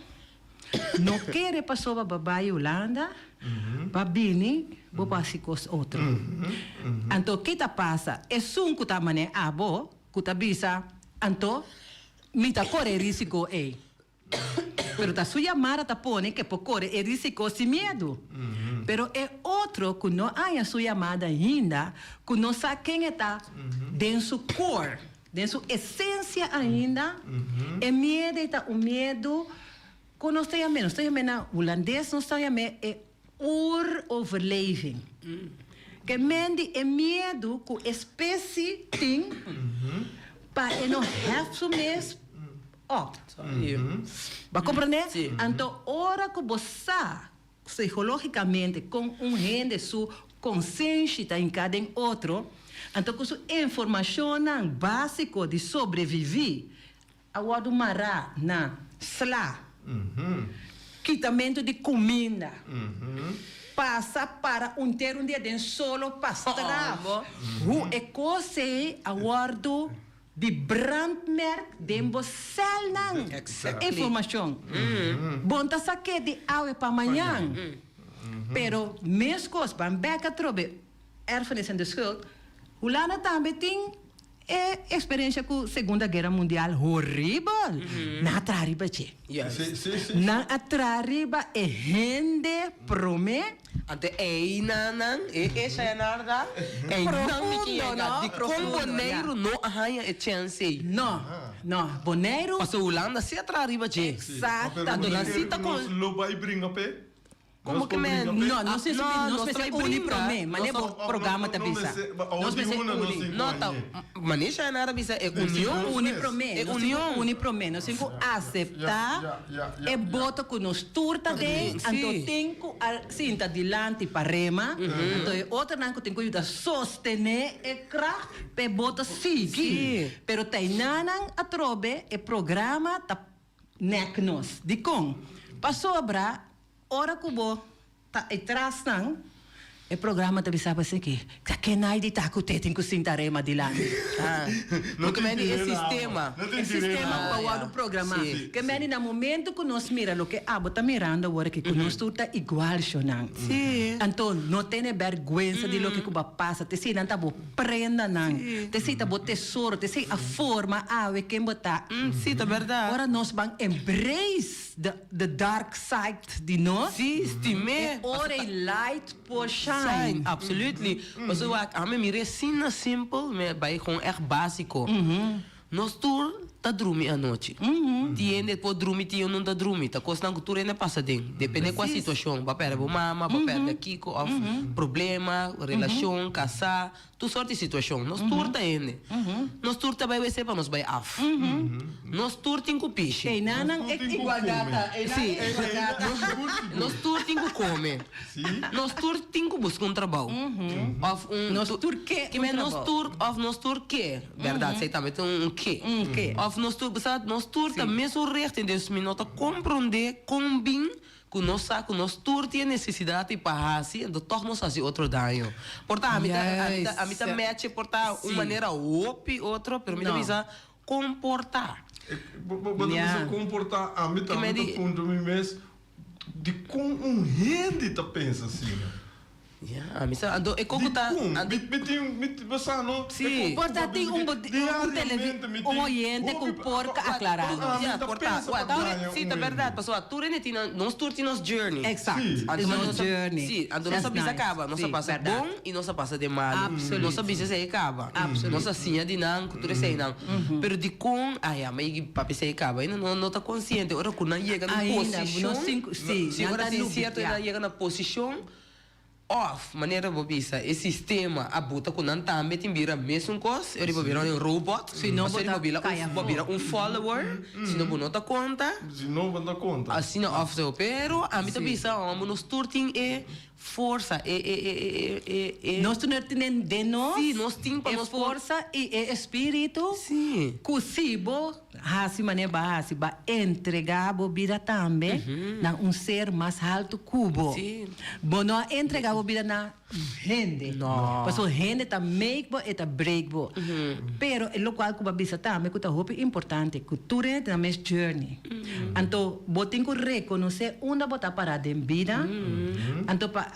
Não quer pessoa babai Holanda, babini, bobasi cos outro. Então, o que tá passa? É que tá mané abo, que tá bisa, então, me tá corre risco ei. Pero tá sua mara tá pone que por corre é risco sem medo. Pero é outro que não há sua chamada ainda, que não sabe quem está dentro do core, dentro da essência ainda, é medo, tá o medo. Quando nós temos menos, holandês, nós temos overleving. Que mende é medo que a espécie tem para não have mesmo. Vai compreender? Então, hora que você, psicologicamente, com gente, sua consciência em cada outro, então, com sua informação básica de sobreviver, a hora do mará, na slá, quitamento de comida, passa para ter dia de solo pastravo. É coisa a guardo de brandmerk de vocês não informação. Bom, tá saque de água para amanhã. Pero mesmo coisas van back a trobe erfenis en de schuld. Hulana também tem experiência com a Segunda Guerra Mundial horrível. Na atrariba, che. Na atrariba é gente prome. Ante nanang essa é nada. Profundo, de comboneiro não arranha a chance. Não, boneiro. Mas o Holanda se atrariba, che. Exato. Nós não vai brincar pé. Como que me? Não sei se uniprome, mas é programa da bisa. Nós pensamos não, tá. Mas isso é nada bisa é união, uniprome. Nós temos que aceitar e bota que nos turta de, então tem que sinta adiante para rema, então outra não que tem que ajudar sostener e kracht pe bota seguir. Pero tem nanan a trobe e programa tá nek nos. De com passou abra ora que vou tá atrás não o programa também sabe assim que nai de taco tem que sentar rema de lá não que meni esse sistema para o programa que meni no momento que nós mira o que tá mirando agora que nós tudo tá igual chonang então não tem vergonha de lo que cuba passa te se não tá bo prenda não te se tá bo tesouro te se a forma que botar sim tá verdade agora nós vamos embrace the dark side de nós sim estime ora light puxa Shine, absolutely. Mas eu acho que é simples, mas vai com básico. Nós tour tá dormir à noite. Tiene depois dormir, tiene não tá dormir. Tá coisa que tu ainda passa dentro. Depende da situação. Vai perder mama, vai perder Kiko, problema, relação, casar, tu sorte de situação. Nós tour tá ainda. Nós tour tá vai ser para nós vai af. Nós tour tem que piche. Ei, não é igualdade. Sim. Nós tour tem que comer. Nós tour tem que buscar trabalho. Nós tour que? Nós tour que? Verdade, sei também tem que. Of nós tour também sou recht, dus me nota compreender combin que nós saco nós tour tem necessidade para assim, então toch nós fazer outro dano. Portanto, a mim também match portar uma maneira outra, pero me precisa comportar. Precisa comportar a mim também do ponto de vista de como gente tá pensa assim. A mim sabe, ando é como tá, Sim. Portanto, tem um oyente com porca aclarando. Sim, é verdade, pessoal. Tour nós tour nos journey. Exato. Nos journey. Sim, ando nossa bisa acaba, nossa passa bom e nossa passa de mal. Nossa bisa se acaba. Nossa sinha de não, cultura sei não. Pero de com, ai, a mãe papi se acaba. Ainda não tá consciente. Ora quando chega na posição. Sim, ora tem certo, ainda chega na posição. Of maneira bobisa e sistema a bota com não também tem vira mesmo coisa ele vai virar um robot se não vai virar um follower se não vai dar conta assim não off pero a mim também sabe vamos nos turting e força nós não temos de nós sim nós temos força e espírito sim possível assim maneira assim vai entregar a vida também na ser mais alto cubo sim bom não entregar a vida na gente não porque gente tá make e tá break pero o qual que bisa também que tá hope importante cultura na mes journey então botem que reconhecer onde botar parada em vida então tá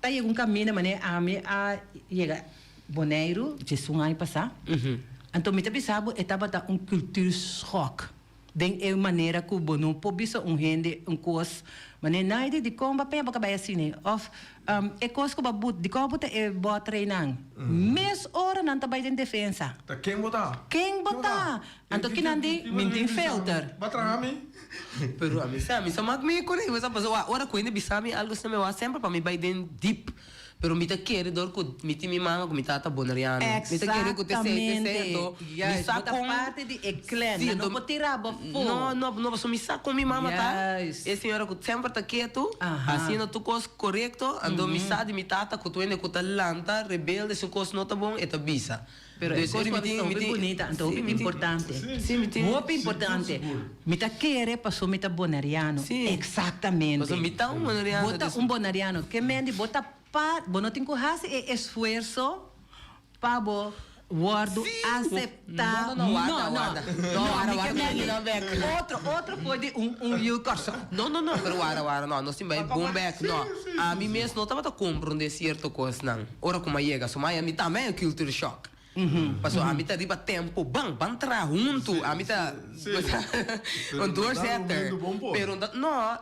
chega caminho mané a chega Bonaire de sungai passar então me tá sabe etapa tá cultura choque den é maneira que o bono pobisa gente coisa mas nada de como para para assim of é coisa que babut de como é boa treinar mês hora não tá bem defesa tá quem botar então que não tem mintin filter batrami pero a mim só me conhece mas a pessoa ora quando bisami algo se me va sempre para me vai den deep pero me tá querer dor com me tem manga com me tá bonariano me tá querer com te certo me sa com parte de eclã não pode tirar não só me sa com minha mama tá e senhora que sempre tá quieto assim não tu coisa correto ando me sa de me tata com tu ainda com talanta rebelde se coisa não tá bom é tá bisa pero é coisa muito bonita então importante muito importante me tá querer passou me tá bonariano exatamente me tá bonariano bota bonariano que mende bota não tem coragem e esforço para guardo aceitar não outro pode you corso não pero guarda não nós temos bom back não a mim mesmo não estava compreender certa coisa não ora como chega só mais a mim também é culture shock Passou a mim tá riba tempo bang tra junto a mim tá com dois setter pero não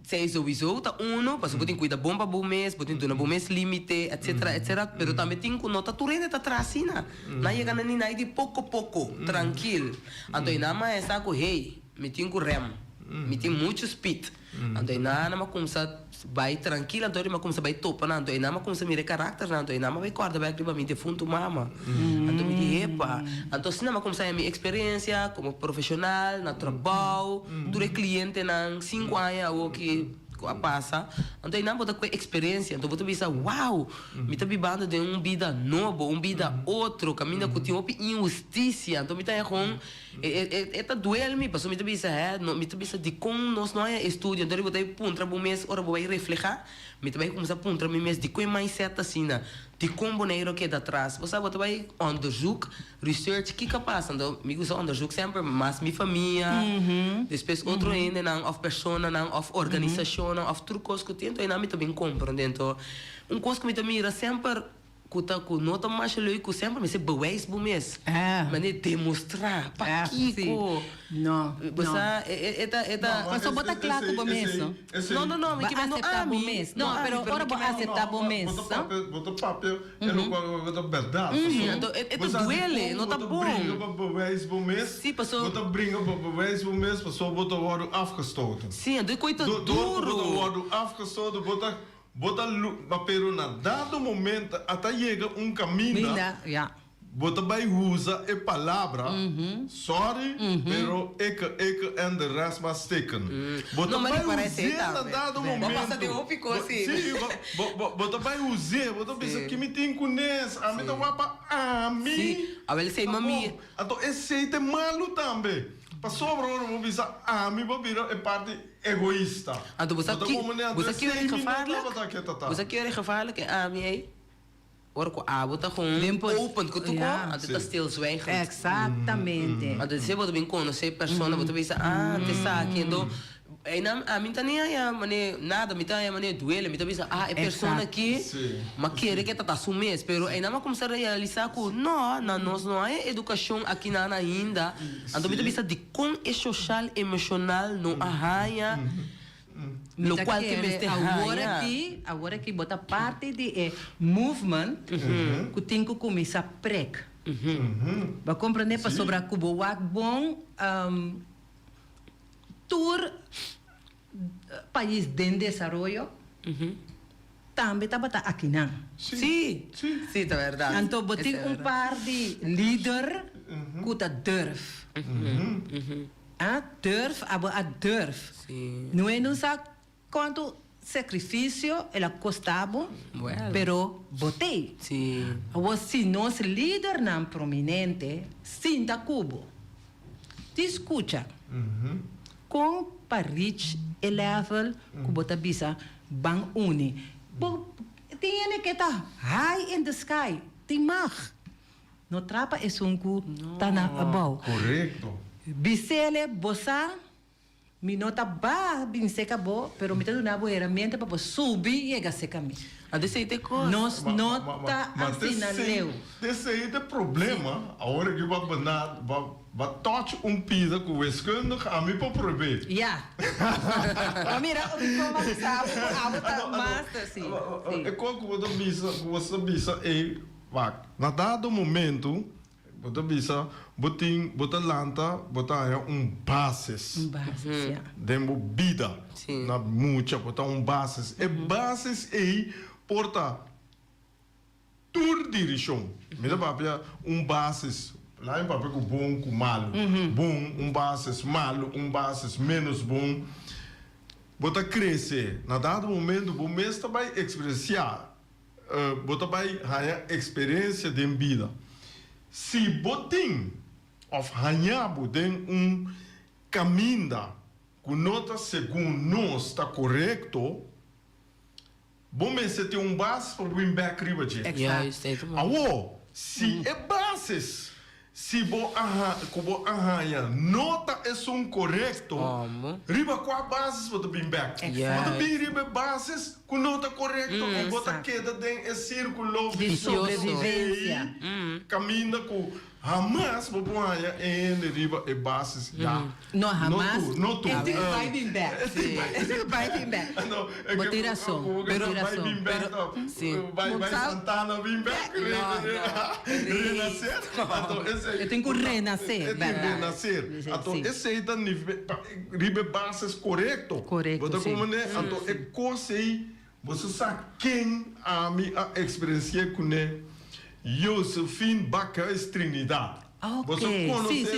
seis o visou tá passou botin cuida bomba bom mês botin dona bom mês limite etc pero também tem com nota turene tá trasina na chega na nina de pouco tranquilo então ina mais saco hey me tem com rem me tem muito speed então ina na começa vai tranquila então ele começa vai topa não então ina começa mire caráter não então ina vai guarda vai riba me defunto mama então me diz epa então se não começa a minha experiência como profissional na trabalho dure cliente na 5 anos ou que passa então ina bota com experiência então bota bisa wow me tá vivendo de vida novo vida outro caminho que tem uma injustiça então me tá com tá duele me passou me tá bisa me tá bisa de como nós não é estudo então eu botei puntra bom mês ora vou refletir me tá vai começar puntra me mês de como mindset assim de como boneiro que tá atrás você bota vai onderzoek research que passa então me gusta onderzoek sempre mas minha família depois outro ainda não of persona não of organização não of trucos que tem então eu não me também compreendendo coisa que me mira sempre kuta ku nota mais leuk ku sempre me se bewijs bom mês mas nem demonstrar para Kiko não mas só bota claro bom mês não me que não aceitar bom mês não pero ora vou aceitar bom mês bota papel é no qual bota verdade então é duele não tá bom bewijs bom mês sim passou bota brinca bewijs bom mês passou bota worden afgestoten sim então coisa duro bota worden afgestoten bota pero na dado momento até chega caminho Bota vai usa a palavra sorry, pero ik en de rest mas steken. Bota Não, mas vai parece aí, usar tá, na dado velho. momento. Passa de um ficou assim. Sim, bota vai usar, bota pensa que me tem conhece, a mim tá wapa a mim. Sim, a ele sei mami. Então esse é malo também. Para sobra vou pensar a mim vou virar parte egoísta. Então você aqui é gevaarlijk que a mim aí. Ora com a bota com open que tu com, a tu tá still zwijgend. Exatamente. A tu se você bem conhecer pessoa, você pensa te sabe então a mim tá nem aí, nada, me tá aí, mané duele, me tá pensa é pessoa aqui, mas quer que tá assumir, pero ainda mais começar a realizar que não, nós não há educação aqui na ainda, então me tá pensa de como é social, emocional, não há lo qual que me agora aqui bota parte de movement que tem que começar prek. Vai compreender para sobre a cubo bom tour país de desenvolvimento também está bata aqui não. Sim, tá verdade. Então botem par de líder que tá durf. Durf, a durf. Não é não sabe quanto sacrifício ela custava, pero botei. Se nosso líder não prominente, sinta cubo. Te escuta. Com Paris level, que bota bisa bang uni. Tem que tá high in the sky. Tem mag. No trapa é que tá na abau. Correto. Bisele bossa minota ba bin seca bo, pero mita do nabo herramienta para subir e chegar seca mi. A desse te coisa. Nós nota assim na leu. Desse aí tem problema. A hora que vai banar, vai touch pizza com o escândalo, a mim para provar. Mira, o diploma que sabe, a master sim. É qual que você bisa na dado momento, você bisa botar lanta, botar bases. Bases, Demo vida. Na muita, botar bases. E bases aí porta tour direção. Mira papel bases lá em papel com bom com malo. Bom, bases malo, bases menos bom. Bota crescer. Na dado momento, o mestre vai expressar. Bota vai ganhar experiência de vida. Se botem of hanhabo den caminho que nota segundo nós está correto, bom se tem base para win back riba de. Se é bases, se bo arranha nota é correto, riba qual bases para win back. Para win riba bases com nota correto, bota queda den é círculo de sobrevivência. Caminha com Hamas, vou pôr em riba e bases. Não, Hamas. Não tu. Esse vai vir back. Esse vai vir back. Vou ter ação. Vai Santana vir back. Renascer. Eu tenho que renascer. Então, esse aí está riba bases correto. Correto, sim. Então, é coisa aí, você sabe quem a minha experiência com ele. Josephine Bacchus Trinidad. Ok,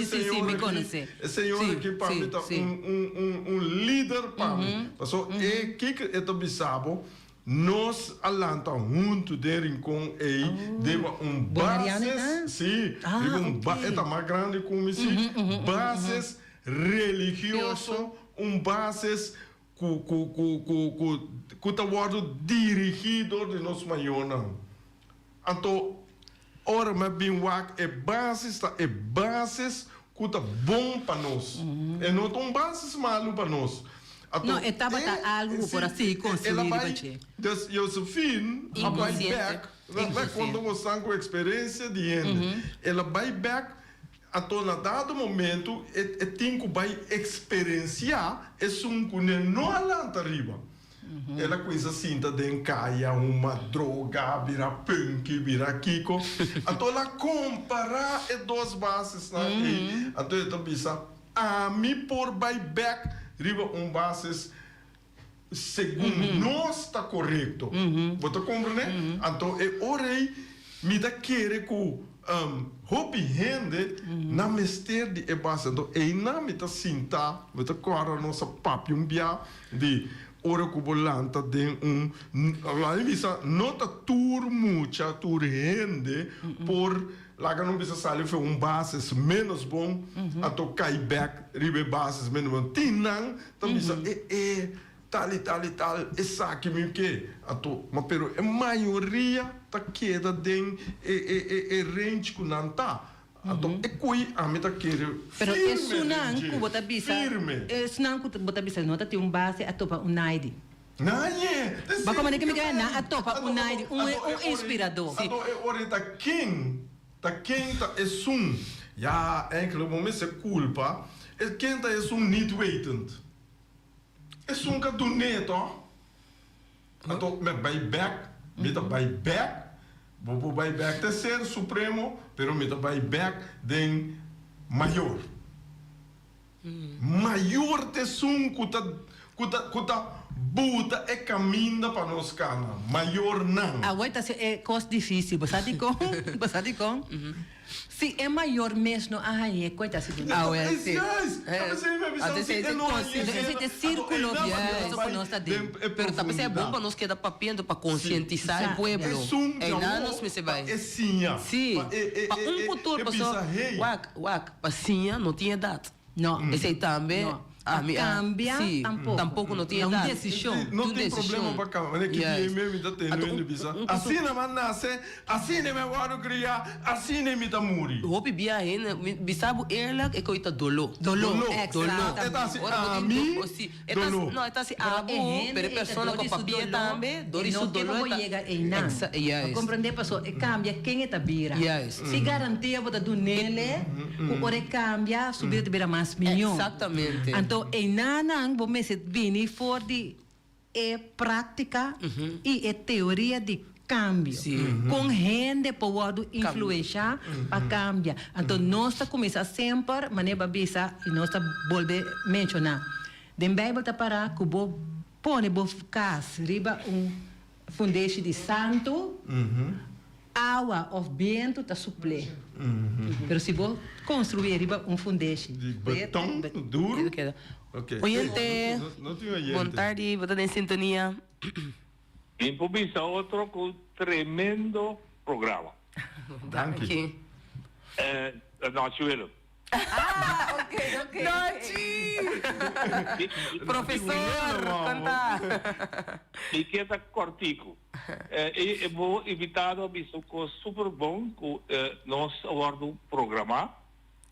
sim, me conhece. Esse senhor que para mim é líder para mim. E que é também sabe, nós alanta junto dele com ele, deva bases, sim, é mais grande como isso, bases religioso, bases que está sendo dirigido de nós maior. Então, ora me bem wak bases que tá bom para nós. E não tão bases malo para nós. Não, estava algo por assim construído. Josephine, vai back, quando você está com experiência de ela vai back, a na dado momento, tem que vai experienciar esse que não alanta riba. Ela coisa assim, tá dentro caia uma droga, vira punk, vira kiko. Então ela comparar as duas bases, né? Então eu pensa, me por back, riba bases segundo nós está correto. Você compreende? Então é hora me dá querer que hopi rende na mester de ebasa. Então, e na mita sinta, mita cora nossa papi bia de ora cubolanta de lá visa nota tour mucha tour rende por lá que não precisa sair foi bases menos bom a to cai back ribe bases menos bom tinang então bisa tal essa que me que a to mas pero a maioria tá queda den range com nanta a to coi a meta querer Pero é sunan ku bota bisa. firme É sunan ku bota bisa nota tem base a topa unaidi. Nanye. Baka man que me ganha a topa unaidi inspirador. Então é hora da quem tá ja enkele momenten é culpa quem tá niet wetend que doen net toch então met back bobo back terceiro supremo pero met back den maior te kuta buta e caminha para nós cana maior não A vuelta é coisa difícil, você com? Se é maior mesmo, é coisa assim. sim. Esse círculo, nós está dentro. Pero também é bom para nós que dá papiando para conscientizar o povo. É nada nós me vai. Sim. Para futuro pessoa, para sim não tinha data. Não. Esse também. Cambia tampouco não tinha data. Não tem problema para cá, mas é que mesmo está tendo bisa. Assim não nasce, assim não vai criar, assim não está morrer. Hopi bia ainda, bisabo ela é coisa dolo. Está assim, a mim, dolo. Não, está assim, abo, pero persona com papia também, doriço dolo. Não chega em nada. Compreender pessoa, cambia quem é bira. Se garantia botar do nele, o ore cambia, subir de beira mais milhão. Exatamente. Então, em nanang, vamos vir for de prática e teoria de cambio. Com gente pode influenciar para cambiar. Então, nós começamos sempre, maneira bisa, e nós volve mencionar. Den Bíblia está para que o põe o caso, riba fundation de santo, água ou vento está suple. Pero se vou construir riba fundation de betão duro. Oyente, boa tarde, vou estar em sintonia. Improvisa outro com tremendo programa. Danke. Nachuelo. Ok. Professor, conta. E que é cortico. Eu vou invitado a isso que super bom que nós abordo programa.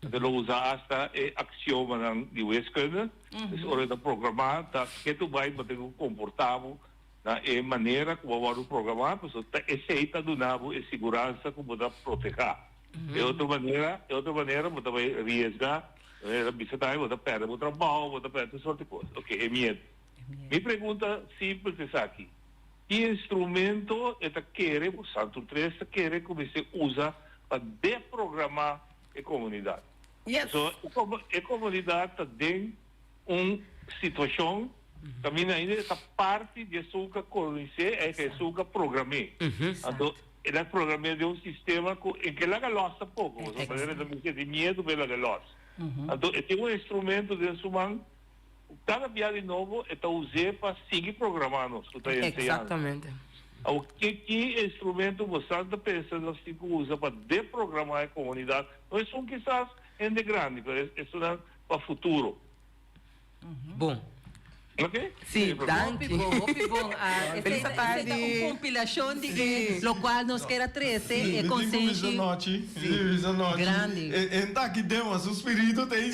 De usar hasta axioma de wiskunde. Dus ora de programa dat que tu vai bater comportável na maneira como abordo programa, pessoa aceita do nabo e segurança como da proteger. De outra maneira, você vai arriesgar, visitar, você perde o trabalho, você perde essa sorte de coisa. Ok, é medo. Minha pergunta simples é aqui. Que instrumento é que o Santo Três quer que você usa para desprogramar a comunidade? So, a comunidade tem uma situação também ainda essa parte de sua conhecer é que sua programar. Então, ele programar de sistema em que ela gosta pouco, ou seja, de medo pela gosta. Então, tem um instrumento de sua cada dia de novo é usar para seguir programando. Exatamente. O que instrumento você está pensando que usa para desprogramar a comunidade? Não são quizás em grande, mas é para o futuro. Bom. Ok? Sim, danke. Bom. Feliz tarde. Uma compilação de lo qual nós quer 13 é consciente. Grande. Então aqui demos o espírito tem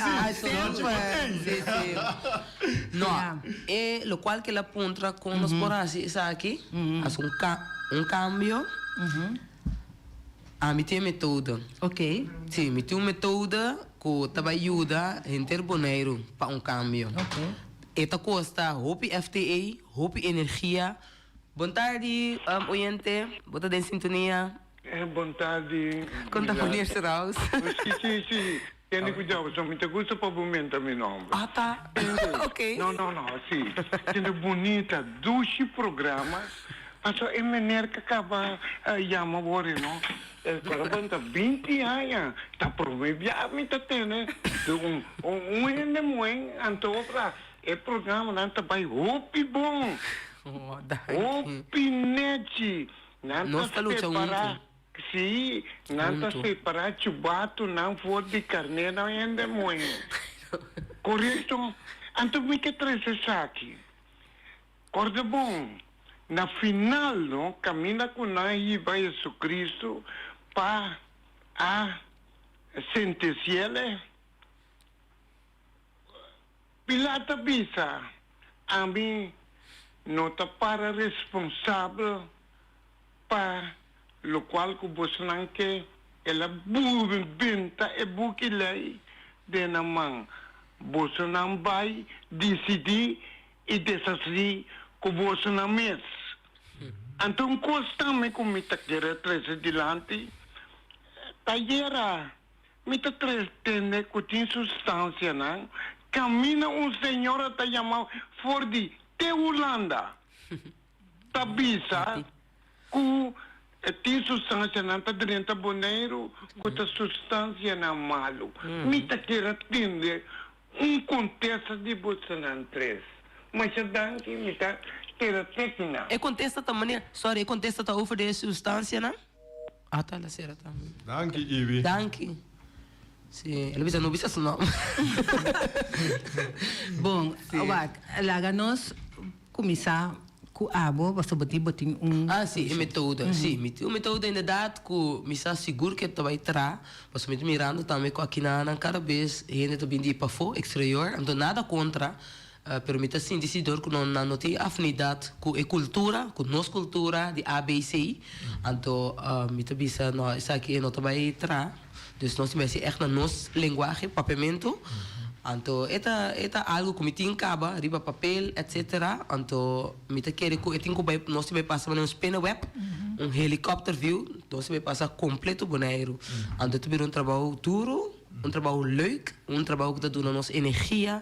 Não, é lo qual que ela aponta com nós por assim, aqui, um cambio. Me tem método. Ok. Sim, me tem uma método que também ajuda a interboneiro para um cambio. Ok. Esta costa, Hopi FTA, Hopi Energia. Boa tarde, oyente. Boa tarde em sintonia. Boa tarde. Conta com o Raus. Sim. Tiene cuidado, sono muito gusto para momento meu nome. Ah, tá. Ok. Não, sim. Tiene bonita, 12 programas Aso e meneer que acaba llama bore, no? Caramba, tá 20 anos, tá proibia me tá tendo, ende mãe, antobra, e programa não tá vai hopi bom. Hopi neti, não tá separar. Sim, não tá separar chubato, não for de carne, não ende mãe. Correto? Anto me que traz aqui. Corda bom. Na final, no, camina com nós vai Jesus Cristo para a sentenciar. Pilata bisa, a mim não está para responsável para o qual que você não quer, ela benta e buque lei de na mão. Você não vai decidir e desastre que você não mês. Então, constante como me está querendo trazer adiante, taillera, me está trazendo que tem substância, não? Camina senhor está chamado for de Holanda. Tabisa, que tem substância, não está dentro do boneiro, que tem substância não malo. Me está querendo atender contexto de você não traz. Mas a dança me está querendo técnica. E contesta também, sorry, e contesta tá over de substância, não? Ah, tá, la sera também. Danke, Ivi. Danke. Sim, ele bisa não bisa seu nome. Bom, laga nós começar com a abo, você botar Ah, sim, é método. Sim, o método inderdaad, que me está seguro que vai entrar, mas me mirando também com aqui na cada vez, e ainda também de para fora, exterior, não nada contra, pero me está sim decidor que não tem afinidade com a cultura, com nossa cultura de ABC, então me está bisa, não, isso aqui não vai entrar. Dus nós temos echt na nossa linguagem, papiamento. Então, é algo que me tem acaba, riba papel, etc. Então, me te quer que nós temos passar um spin web, helicóptero view, nós temos passar completo boneiro. Então, tu um trabalho duro, trabalho leuk, trabalho que dá nossa energia.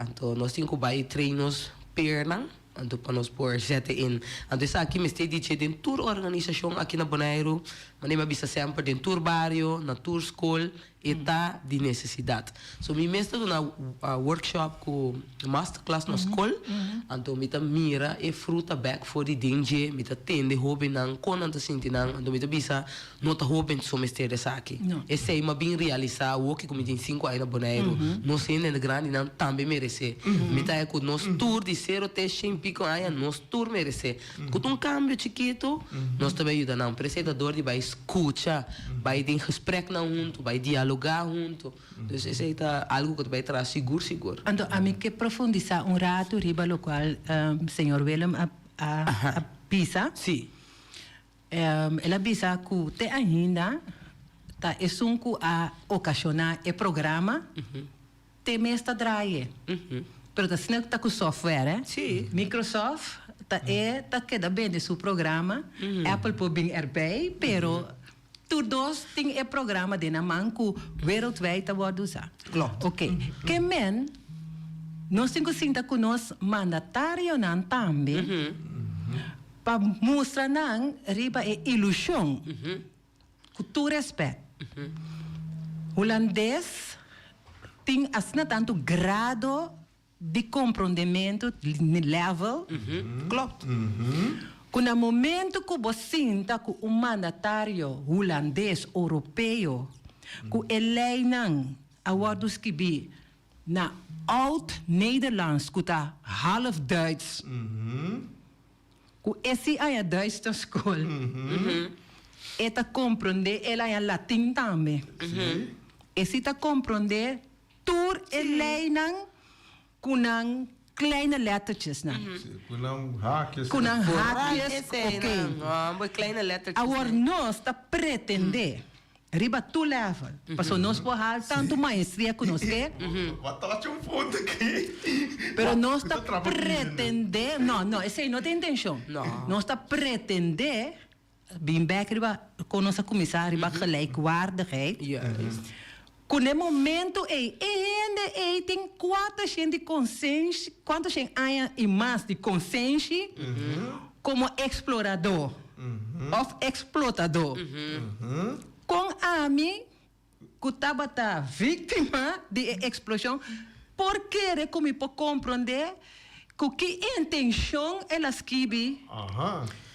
Então, nós temos que treinos perna. Então, para nós pôr zetten in. Então, aqui me estou dizendo de tour organização aqui na Bonaire, mas nem bisa sempre de tour barrio, na tour school, eta de necessidade. So, me mesmo na workshop com masterclass na escola, então me mira e fruta back for de dinge, me tende hobby nang konan ta sinti nang, então me bisa nota hobby so mistério aqui. Esse é uma bem realizar o que como tem 5 anos na Bonaire, nós ainda na grande não também merece. Me tá com nós tour de 0 até 100 pico aí, nós tour merece. Com cambio chiquito, nós também ajuda não, apresentador de vai escuta, vai ter gesprek na junto, vai dialogar junto. Então, isso é algo que vai trazer seguro. Então, a mim que profundizar rato riba lo qual senhor Willem a pisa. Sim. Ela pisa que te ainda tá esunco a ocasionar e programa te mesta draie. Pero tá sendo que tá com software, Sim. Microsoft tá queda bem de seu programa. Apple pode vir erbij, pero todos têm o programa de na mão que wereldwijd tá pode usar. Klopt. Ok. Que men nós temos que sentar com nós mandatário não também para mostrar não riba a ilusão que tu respeita. Holandês tem assim tanto grado de compreendimento level. Klopt. No momento que você sinta que um mandatário holandês, europeu, que ele não awardos que bi na oud-Nederlands, que tá half Duits, que esse aí é Duits na escola, e tá compreender, ele é latim também. Esse tá compreender, tur ele não, com kleine lettertjes, né? Com haakjes. Com haakjes, ok. Kleine lettertjes. Agora, nós está pretender, riba tu level, para nós podemos tanto maestria que nós quer. Bate ponto aqui. Pero nós está pretender, não, esse aí não tem intenção. Nós está pretender, bem back, riba, com nossa comissária, riba gelijkwaardigheid. Com o momento ainda tem quanto gente consciência, quanto gente há e mais de consciência, como explorador of explotador. Com a mim, que estava vítima de explosão, porque como para compreender que intenção elas quibe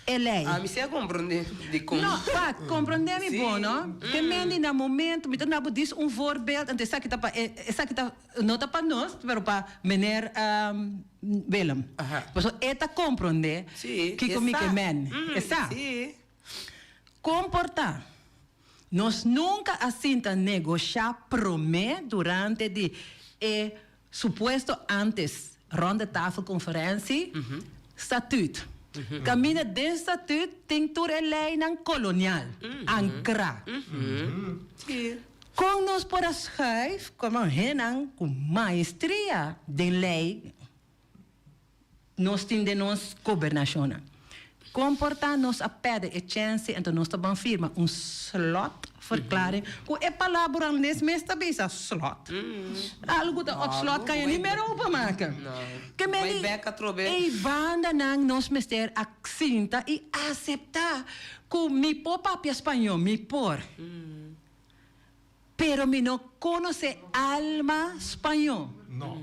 lei. Ah, me sei compreender de como. Não, pá, compreender-me bom, não? Que mendi no momento, me não diz voorbeeld, en essa que tá não tá para nós, mas para meneer Willem. Mas eta compreender que comigo é men, essa. Sim. Comportar. Nós nunca assim negociar promê durante de suposto antes ronda tafel conferência estatuto. Caminha de estatuto tem toda a lei colonial, ancra. Com nós por as chef, como renan com maestria de lei, nós temos nos governação. Comportar-nos a pede a chance, então nós também firma slot, verklaring. Com a palavra nesse mês também é slot. Algo da slot kan je niet meer openmaken. Que Vai beca trobe. E banda nang nos mister accinta e aceitar que mi po papi espanhol, mi por. Pero mi no conoce alma espanhol. No.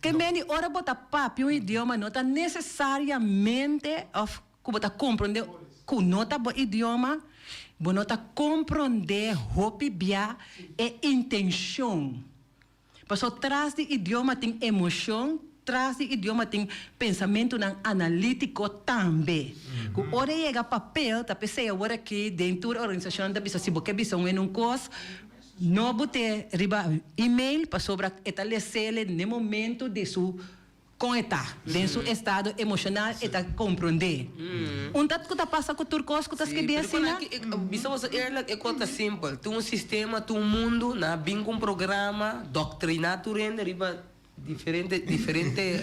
Que meni ora bota papi idioma não tá necessariamente of como tá compreender que não tá bom idioma, não tá compreender hopi bia e intenção. Mas atrás de idioma tem emoção, atrás de idioma tem pensamento analítico também. Que ora chega papel, tá pensei agora que dentro da organização da bisa se você bisa um curso, não bote riba e-mail para sobre estabelecer no momento de su conectar, de su estado emocional e compreender. Dat que passa com turcos que tá escrevendo assim, né? Bisa was eerlijk, ik wat simpel. Tu sistema, tu mundo, na bing um programa, doutrinato rende, riba diferente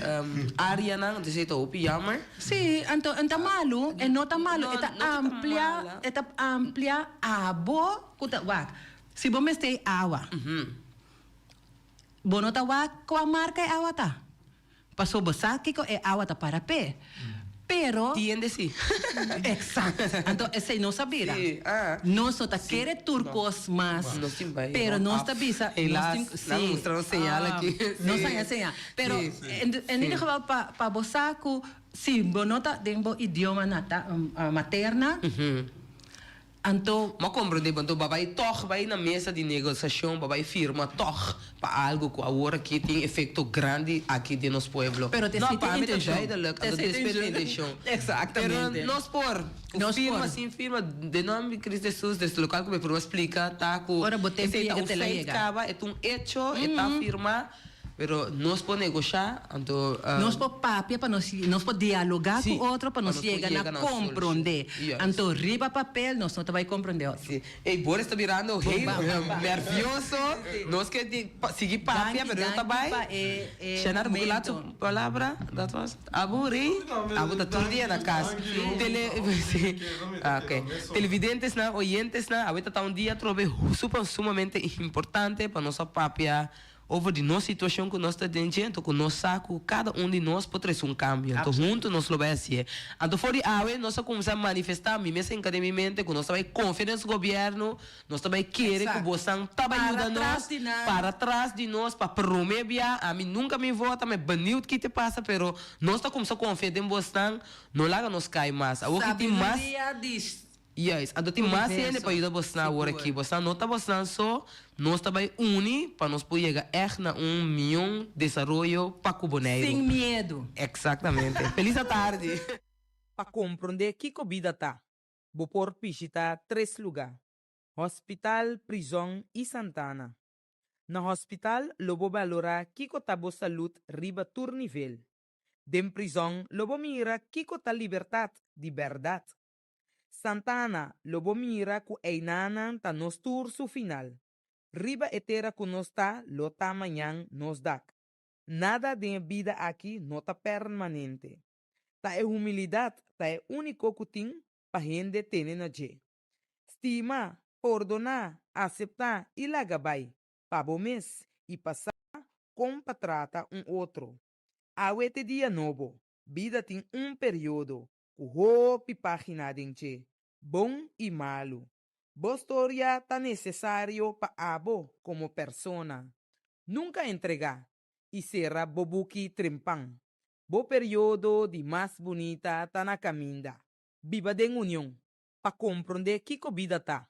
área nang, de zeto opi jammer. Sim, então malo, e não tá malo, eta amplia abo, kuta wak. Se bom este água. Bono tá wak, qual marca é água tá? Passou bosaki ko é água tá para pé. Pero Tiende sim. Exacto. Então, esse não sabia. Nós não tá querer turcos, mas pero nós tá bisa, não mostrando señal aqui. Não sai señal. Pero em ieder geval para bosaku, sim, bono tá dembo idioma nata materna. Então, mas compreende, então babai toch vai na mesa de negociação, babai firma toch para algo que agora que tem efeito grande aqui de nosso povo. Pero te não, para mim também é legal, intenção. Exatamente. Nós por firma sim firma de nome Cristo Jesus desse local que me por explicar tá com ora botei feito acaba é um hecho está firma. Pero nós podemos negociar, então nós podemos papel para nós podemos dialogar com o outro para nós chegar a compreender. Então riba papel nós não vai compreender. E Boris está virando nervioso. Nós que seguir papel, pero eu também. Chenar bugulato palavra, that was aburi. Abu da todo dia na casa. Okay. Televidentes na, oyentes na, ahorita tá dia trove sumamente importante para nossa papel. Over de nossa situação que nós estamos dentro, que nós saco, cada de nós pode trazer cambio. Então, juntos nós lo vamos fazer. Então, fora de nós começamos a manifestar, mesmo academicamente, que nós também confiamos no governo, nós também queremos que você também ajude nós, para trás de nós, para promover, a mim nunca me vota, mas baniu que te passa, pero nós estamos começando a confiar em você, não larga nos cai mais. Agora que tem mais... Yes, então tem mais gente para ajudar você agora aqui. Você não está você só, nós também unir para nós poder chegar a 1 milhão de desenvolvimento para Cuboneiro. Sem medo. Exatamente. Feliz tarde. Para compreender que vida tá, vou por visitar 3 lugares: hospital, prisão e Santana. No hospital, lobo valora kiko tabo saúde riba tur nível. Den prisão, lobo mira kiko ta liberdade de verdade. Santana, lobo mira ku einanan ta nos tour su final. Riba etera ku nos ta, lo ta mañan nos dak. Nada de vida aqui no ta permanente. Ta é humildade, ta é único kuting pa gente tene na je. Estima, perdonar, aceitar e lagabay. Pabomes e passar com trata outro. Awete dia novo. Vida tem período. Hopi página dinche, bom y malo. Bo historia tan necesario pa abo como persona. Nunca entrega y será bobuki trimpang. Bo periodo de más bonita tan caminda. Viva den unión, pa comprender kiko vida ta.